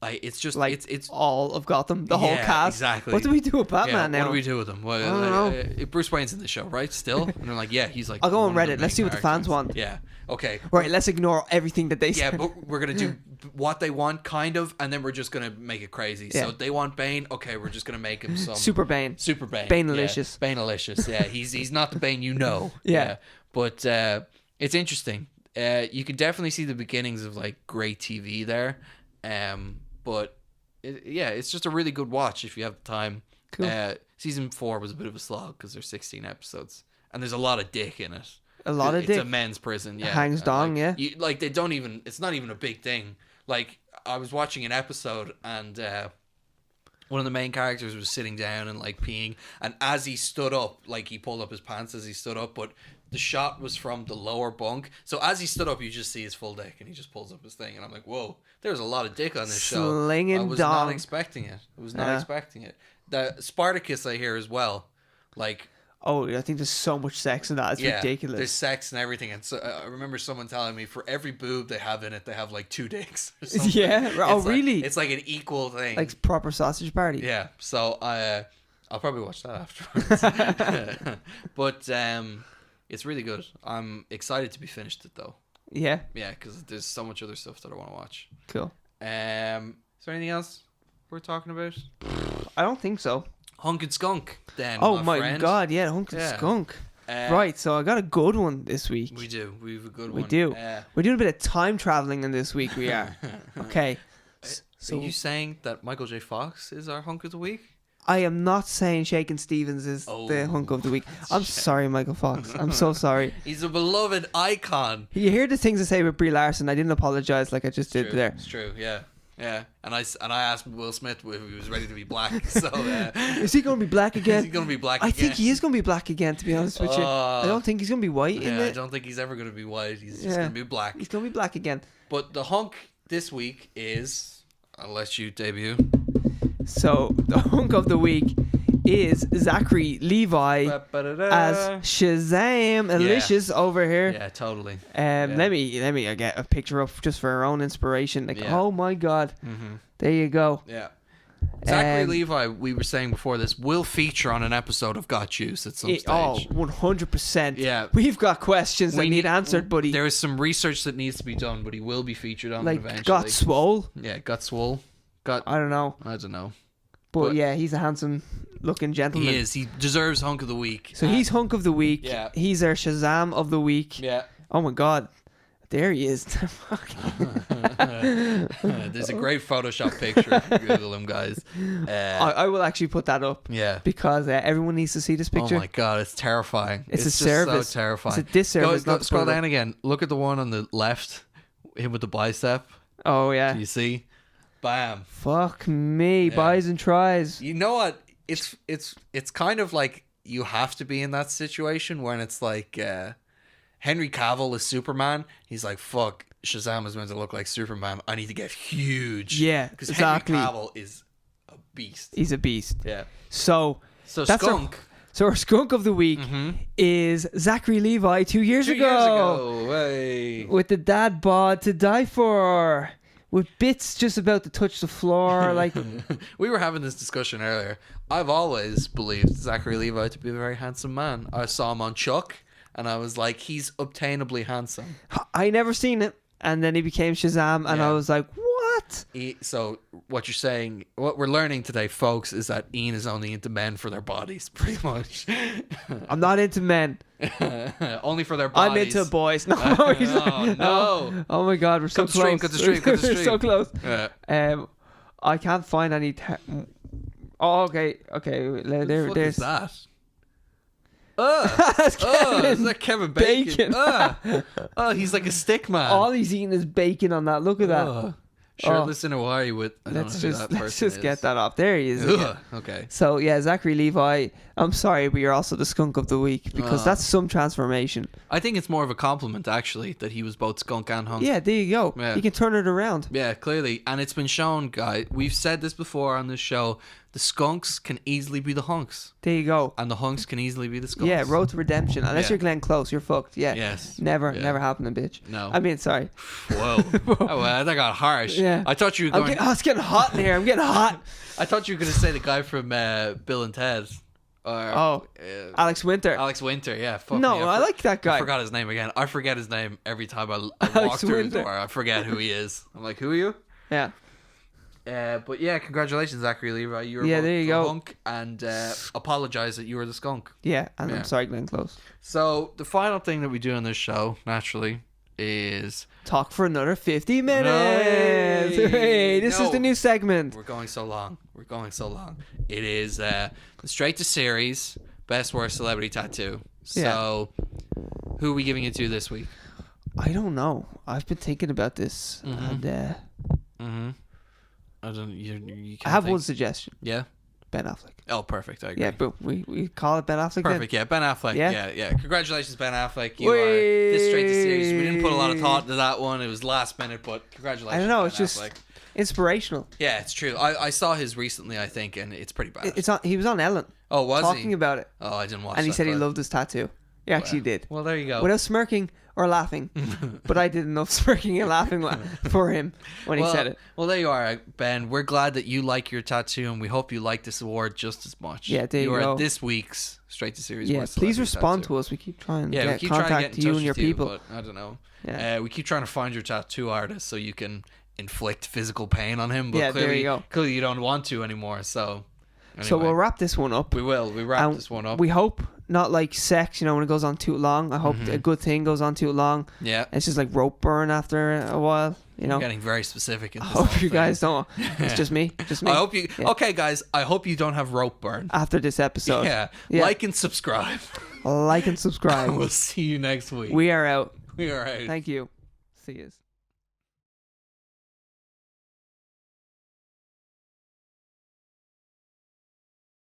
like it's just like it's all of Gotham, the whole cast. Exactly. What do we do with Batman now? What do we do with him? Well, I don't know. Bruce Wayne's in the show, right? Still, and they're like, he's like. I'll go on Reddit. Let's see what the fans want. Yeah. Okay. Right. Let's ignore everything that they say. Yeah, but we're gonna do what they want, kind of, and then we're just gonna make it crazy. Yeah. So they want Bane. Okay, we're just gonna make him some Super Bane. Bane-alicious. Yeah. Bane-alicious. Yeah, he's not the Bane you know. Yeah. But it's interesting. You can definitely see the beginnings of like great TV there. But it's just a really good watch if you have the time. Cool. Season 4 was a bit of a slog because there's 16 episodes and there's a lot of dick in it. It's a men's prison. Yeah, hangs dong. They don't even. It's not even a big thing. Like, I was watching an episode and one of the main characters was sitting down and like peeing, and as he stood up, like he pulled up his pants as he stood up, but the shot was from the lower bunk. So as he stood up, you just see his full dick, and he just pulls up his thing, and I'm like, whoa, there's a lot of dick on this show. I was not expecting it. The Spartacus I hear as well, like. Oh, I think there's so much sex in that. It's ridiculous. There's sex and everything. And so I remember someone telling me for every boob they have in it, they have like 2 dicks or something. Yeah? Oh, really? It's like an equal thing. Like proper sausage party. Yeah. So I'll probably watch that afterwards. But it's really good. I'm excited to be finished it though. Yeah? Yeah, because there's so much other stuff that I want to watch. Cool. Is there anything else we're talking about? I don't think so. Hunk and Skunk, then. Oh my god, yeah, Hunk and Skunk. Right, so I got a good one this week. We do. We have a good one. We do. We're doing a bit of time traveling in this week. We are. Okay. So, are you saying that Michael J. Fox is our hunk of the week? I am not saying Shakin' Stevens is the hunk of the week. I'm sorry, Michael Fox. I'm so sorry. He's a beloved icon. You hear the things I say about Brie Larson. I didn't apologize like I just did there. It's true. Yeah. Yeah, and I asked Will Smith if he was ready to be black. So is he going to be black again? Is he going to be black? I think he is going to be black again. To be honest with you, I don't think he's going to be white. Yeah, I don't think he's ever going to be white. He's just going to be black. He's going to be black again. But the hunk this week is, I'll let you debut. So the hunk of the week is Zachary Levi as Shazam. Alicious over here. Yeah, totally. Let me get a picture up just for our own inspiration. Like, oh my god, there you go. Yeah. Zachary Levi, we were saying before this, will feature on an episode of Got Juice at some stage. Oh, 100%. Yeah. We've got questions that need answered, buddy. There is some research that needs to be done, but he will be featured on it eventually. Got Swole? Yeah, Got Swole. I don't know. But yeah, he's a handsome looking gentleman. He is. He deserves hunk of the week. So he's hunk of the week. Yeah. He's our Shazam of the week. Yeah. Oh my god. There he is. There's a great Photoshop picture if you Google him, guys. I will actually put that up. Yeah. Because everyone needs to see this picture. Oh my god, it's terrifying. It's a service. So terrifying. It's a disservice. Go scroll down again. Look at the one on the left. Him with the bicep. Oh yeah. Do you see? Bam. Fuck me. Buys and tries. You know what? It's kind of like you have to be in that situation when it's like Henry Cavill is Superman. He's like, fuck, Shazam is meant to look like Superman. I need to get huge. Yeah, because exactly. Henry Cavill is a beast. He's a beast. Yeah. So that's Skunk. Our skunk of the week is Zachary Levi 2 years ago. Hey. With the dad bod to die for. With bits just about to touch the floor, like we were having this discussion earlier. I've always believed Zachary Levi to be a very handsome man. I saw him on Chuck, and I was like, he's obtainably handsome. I never seen it, and then he became Shazam, and I was like, what? What? So what you're saying, what we're learning today, folks, is that Ian is only into men for their bodies, pretty much. I'm not into men. Only for their bodies. I'm into boys. No. Oh, no. Oh my God, we're so Cut the close. stream, cut the stream, cut the stream. We're so close. Yeah. I can't find any. Oh, okay. What the fuck There's is that? Is that Kevin Bacon? He's like a stick man. All he's eating is bacon on that. Look at that. Shirtless in Hawaii with. Let's just get that off. There he is. Okay. So yeah, Zachary Levi. I'm sorry, but you're also the skunk of the week because that's some transformation. I think it's more of a compliment actually that he was both skunk and hunk. Yeah, there you go. Yeah. He can turn it around. Yeah, clearly, and it's been shown, guys. We've said this before on this show. The skunks can easily be the hunks. There you go. And the hunks can easily be the skunks. Yeah, road to redemption. Unless you're Glenn Close, you're fucked. Yeah. Yes. Never happening, bitch. No. I mean, sorry. Whoa. Oh, well, that got harsh. Yeah. I thought you were going. It's getting hot in here. I'm getting hot. I thought you were going to say the guy from Bill and Ted. Alex Winter. Alex Winter, yeah. Fuck no, me. I like that guy. I forgot his name again. I forget his name every time I walk through the door. I forget who he is. I'm like, who are you? Yeah. But yeah, congratulations, Zachary Levi. You were there you the go. hunk, and apologize that you were the skunk. Yeah, and I'm sorry, Glenn Close. So the final thing that we do on this show, naturally, is talk for another 50 minutes. Hey, this is the new segment. We're going so long. It is straight to series, best worst celebrity tattoo. So who are we giving it to this week? I don't know. I've been thinking about this, and I don't. You I have one suggestion. Yeah. Ben Affleck. Oh, perfect. I agree. Yeah, but we call it Ben Affleck. Perfect. Then? Yeah, Ben Affleck. Yeah. Congratulations, Ben Affleck. You are this straight to series. We didn't put a lot of thought into that one. It was last minute, but congratulations. I don't know. Ben It's just Affleck. Inspirational. Yeah, it's true. I saw his recently, I think, and it's pretty bad. He was on Ellen. Oh, was talking he? about it? Oh, I didn't watch. And he said he part. loved his tattoo. He actually did. Well, there you go. Without smirking or laughing, but I did enough smirking and laughing for him when he said it. Well, there you are, Ben. We're glad that you like your tattoo, and we hope you like this award just as much. Yeah, there you go. You are this week's Straight to Series. Yeah, please respond tattoo. to us. We keep trying to we get keep contact trying to get in you touch and your with you, people. But I don't know. Yeah. We keep trying to find your tattoo artist so you can inflict physical pain on him. But there you go. Clearly you don't want to anymore. So. Anyway, so we'll wrap this one up. We will. We wrap this one up. We hope not like sex, when it goes on too long. I hope a good thing goes on too long. Yeah. It's just like rope burn after a while, You're getting very specific. I hope you guys don't. It's just me. I hope you. Yeah. Okay, guys. I hope you don't have rope burn after this episode. Yeah. Like and subscribe. Like and subscribe. We'll see you next week. We are out. We are out. Thank you. See you.